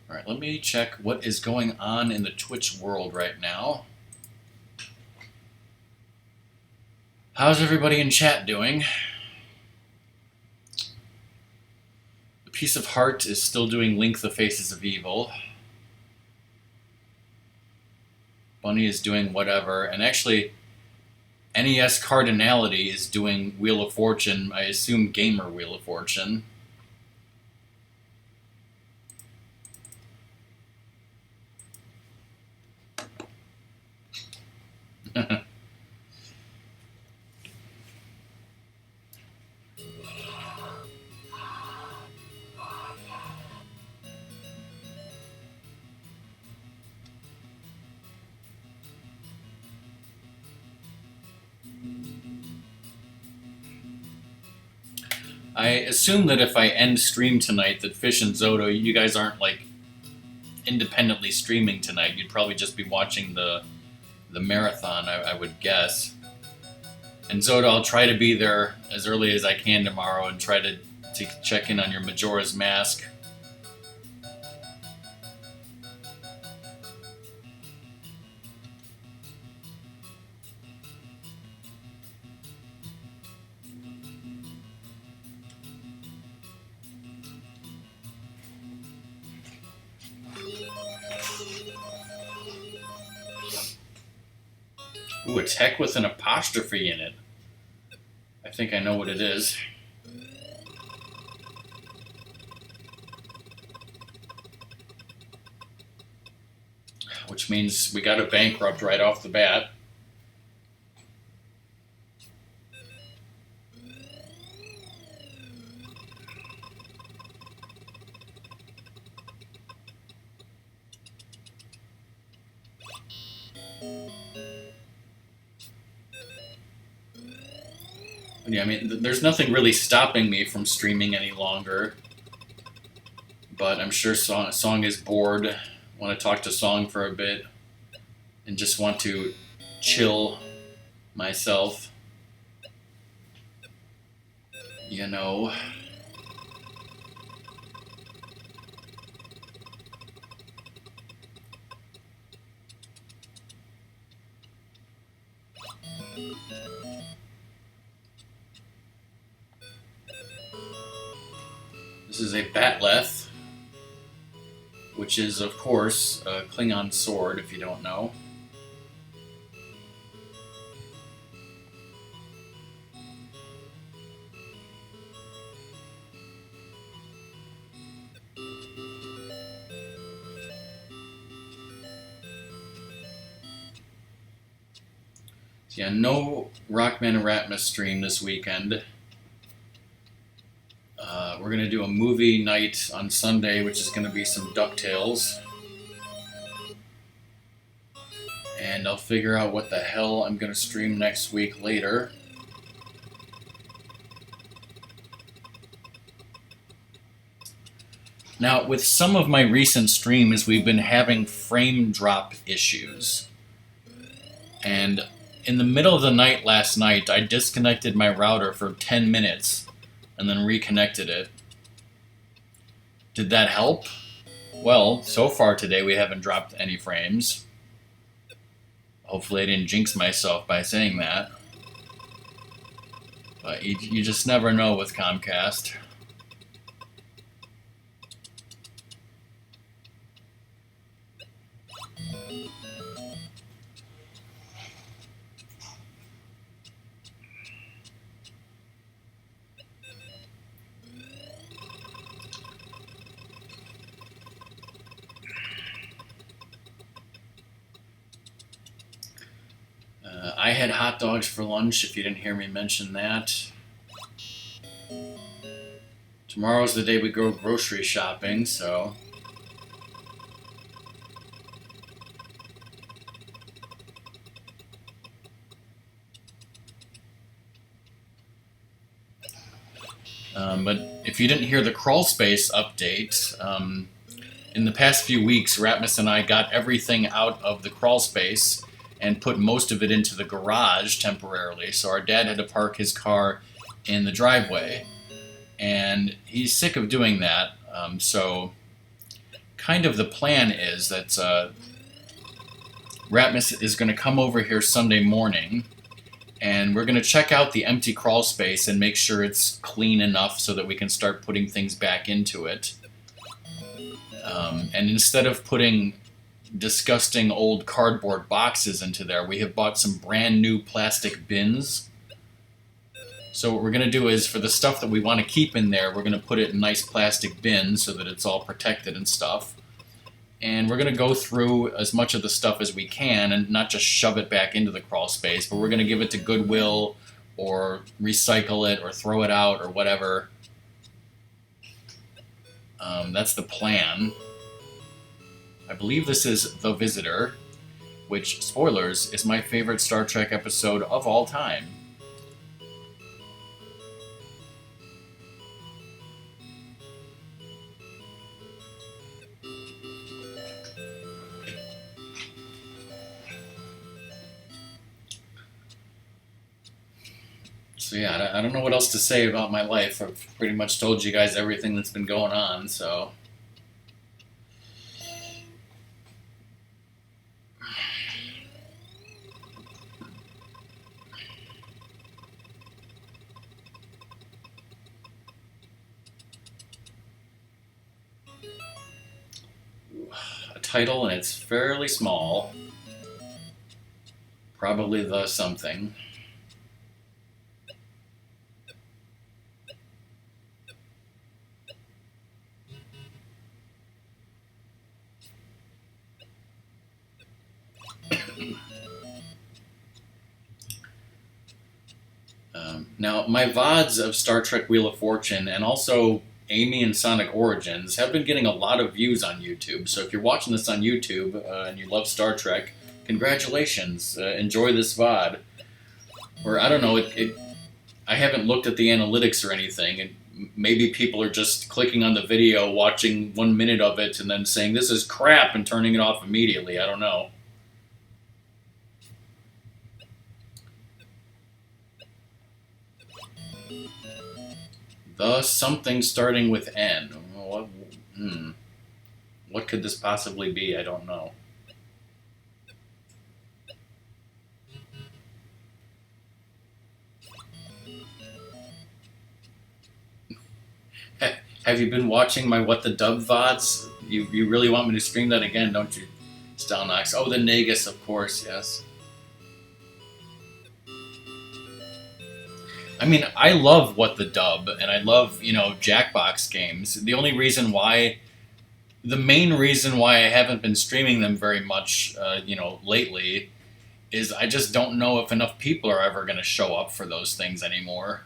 Alright, let me check what is going on in the Twitch world right now. How's everybody in chat doing? The Piece of Heart is still doing Link the Faces of Evil. Bunny is doing whatever. And actually, NES Cardinality is doing Wheel of Fortune. I assume Gamer Wheel of Fortune. I assume that if I end stream tonight, that Fish and Zodo, you guys aren't like independently streaming tonight. You'd probably just be watching the marathon, I would guess. And Zodo, I'll try to be there as early as I can tomorrow and try to check in on your Majora's Mask. Ooh, a tech with an apostrophe in it. I think I know what it is. Which means we got a bankrupt right off the bat. Yeah, I mean, there's nothing really stopping me from streaming any longer. But I'm sure Song is bored. Want to talk to Song for a bit. And just want to chill myself. You know. This is a Batleth, which is, of course, a Klingon sword, if you don't know. So yeah, no Rockman and Ratmus stream this weekend. We're going to do a movie night on Sunday, which is going to be some DuckTales. And I'll figure out what the hell I'm going to stream next week later. Now, with some of my recent streams, we've been having frame drop issues. And in the middle of the night last night, I disconnected my router for 10 minutes and then reconnected it. Did that help? Well, so far today we haven't dropped any frames. Hopefully I didn't jinx myself by saying that. But you just never know with Comcast. I had hot dogs for lunch, if you didn't hear me mention that. Tomorrow's the day we go grocery shopping, so. But if you didn't hear the crawl space update, in the past few weeks, Ratmus and I got everything out of the crawl space and put most of it into the garage temporarily. So our dad had to park his car in the driveway, and he's sick of doing that. So kind of the plan is that Ratmus is going to come over here Sunday morning, and we're going to check out the empty crawl space and make sure it's clean enough so that we can start putting things back into it. And instead of putting disgusting old cardboard boxes into there, we have bought some brand new plastic bins. So what we're going to do is, for the stuff that we want to keep in there, we're going to put it in nice plastic bins so that it's all protected and stuff. And we're going to go through as much of the stuff as we can and not just shove it back into the crawl space, but we're going to give it to Goodwill or recycle it or throw it out or whatever. That's the plan. I believe this is The Visitor, which, spoilers, is my favorite Star Trek episode of all time. So yeah, I don't know what else to say about my life. I've pretty much told you guys everything that's been going on, so. A title, and it's fairly small. Probably The Something. Now, my VODs of Star Trek Wheel of Fortune and also Amy and Sonic Origins have been getting a lot of views on YouTube. So if you're watching this on YouTube and you love Star Trek, congratulations. Enjoy this VOD. Or, I don't know, I haven't looked at the analytics or anything, and maybe people are just clicking on the video, watching 1 minute of it, and then saying, this is crap, and turning it off immediately. I don't know. The something starting with N. What could this possibly be? I don't know. Have you been watching my What the Dub VODs? You really want me to stream that again, don't you, Stalnox? Oh, the Nagus, of course, yes. I mean, I love What the Dub, and I love, Jackbox games. The main reason why I haven't been streaming them very much, lately, is I just don't know if enough people are ever going to show up for those things anymore.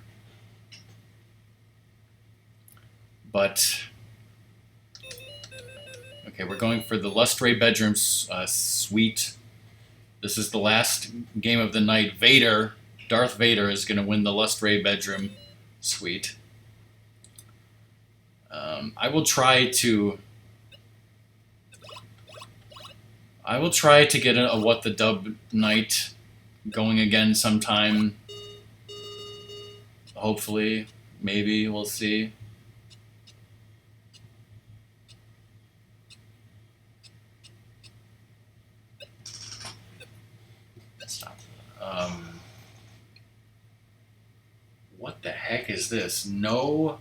But, okay, we're going for the Lustre Bedroom Suite. This is the last game of the night. Darth Vader is going to win the Lustre Bedroom Suite. I will try to get a What the Dub night going again sometime. Hopefully, maybe, we'll see. Stop. What the heck is this? No.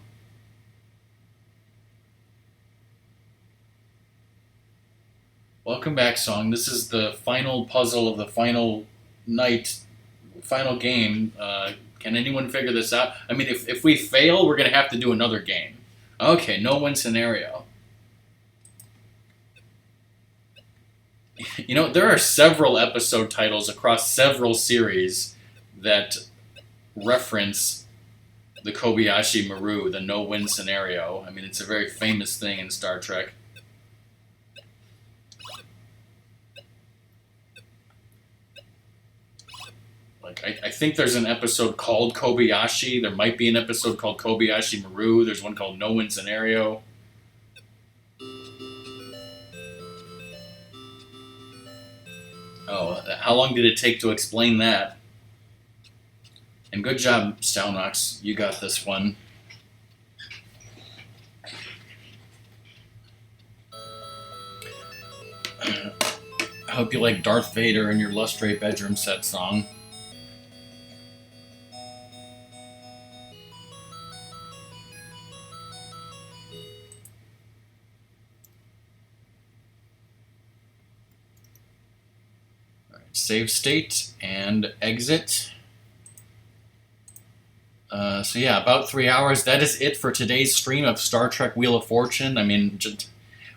Welcome back, Song. This is the final puzzle of the final night, final game. Can anyone figure this out? I mean, if we fail, we're going to have to do another game. Okay, no-win scenario. You know, there are several episode titles across several series that reference the Kobayashi Maru, the no-win scenario. I mean, it's a very famous thing in Star Trek. Like, I think there's an episode called Kobayashi. There might be an episode called Kobayashi Maru. There's one called No-Win Scenario. Oh, how long did it take to explain that? And good job, Stalnox. You got this one. I hope you like Darth Vader in your Lustre bedroom set, Song. Save state and exit. So yeah, about 3 hours. That is it for today's stream of Star Trek Wheel of Fortune. I mean,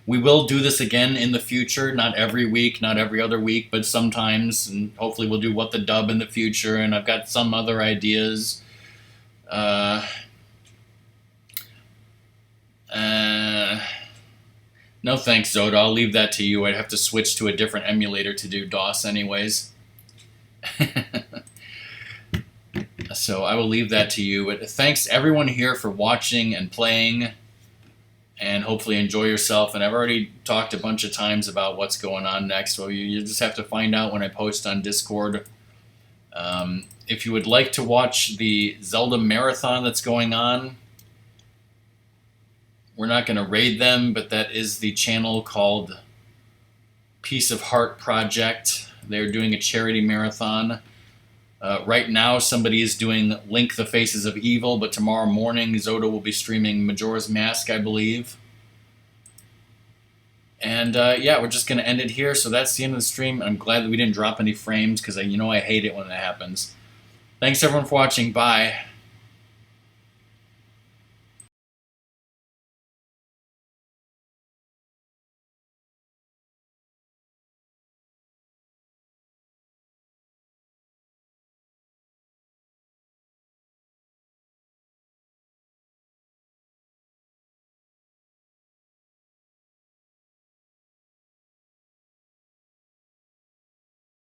we will do this again in the future. Not every week, not every other week, but sometimes. And hopefully we'll do What the Dub in the future. And I've got some other ideas. No thanks, Zoda. I'll leave that to you. I'd have to switch to a different emulator to do DOS anyways. So I will leave that to you. But thanks everyone here for watching and playing, and hopefully enjoy yourself. And I've already talked a bunch of times about what's going on next. Well, you just have to find out when I post on Discord. If you would like to watch the Zelda marathon that's going on, we're not going to raid them, but that is the channel called Piece of Heart Project. They're doing a charity marathon. Right now, somebody is doing Link the Faces of Evil, but tomorrow morning, Zoda will be streaming Majora's Mask, I believe. And yeah, we're just going to end it here. So that's the end of the stream. I'm glad that we didn't drop any frames, because I hate it when that happens. Thanks, everyone, for watching. Bye.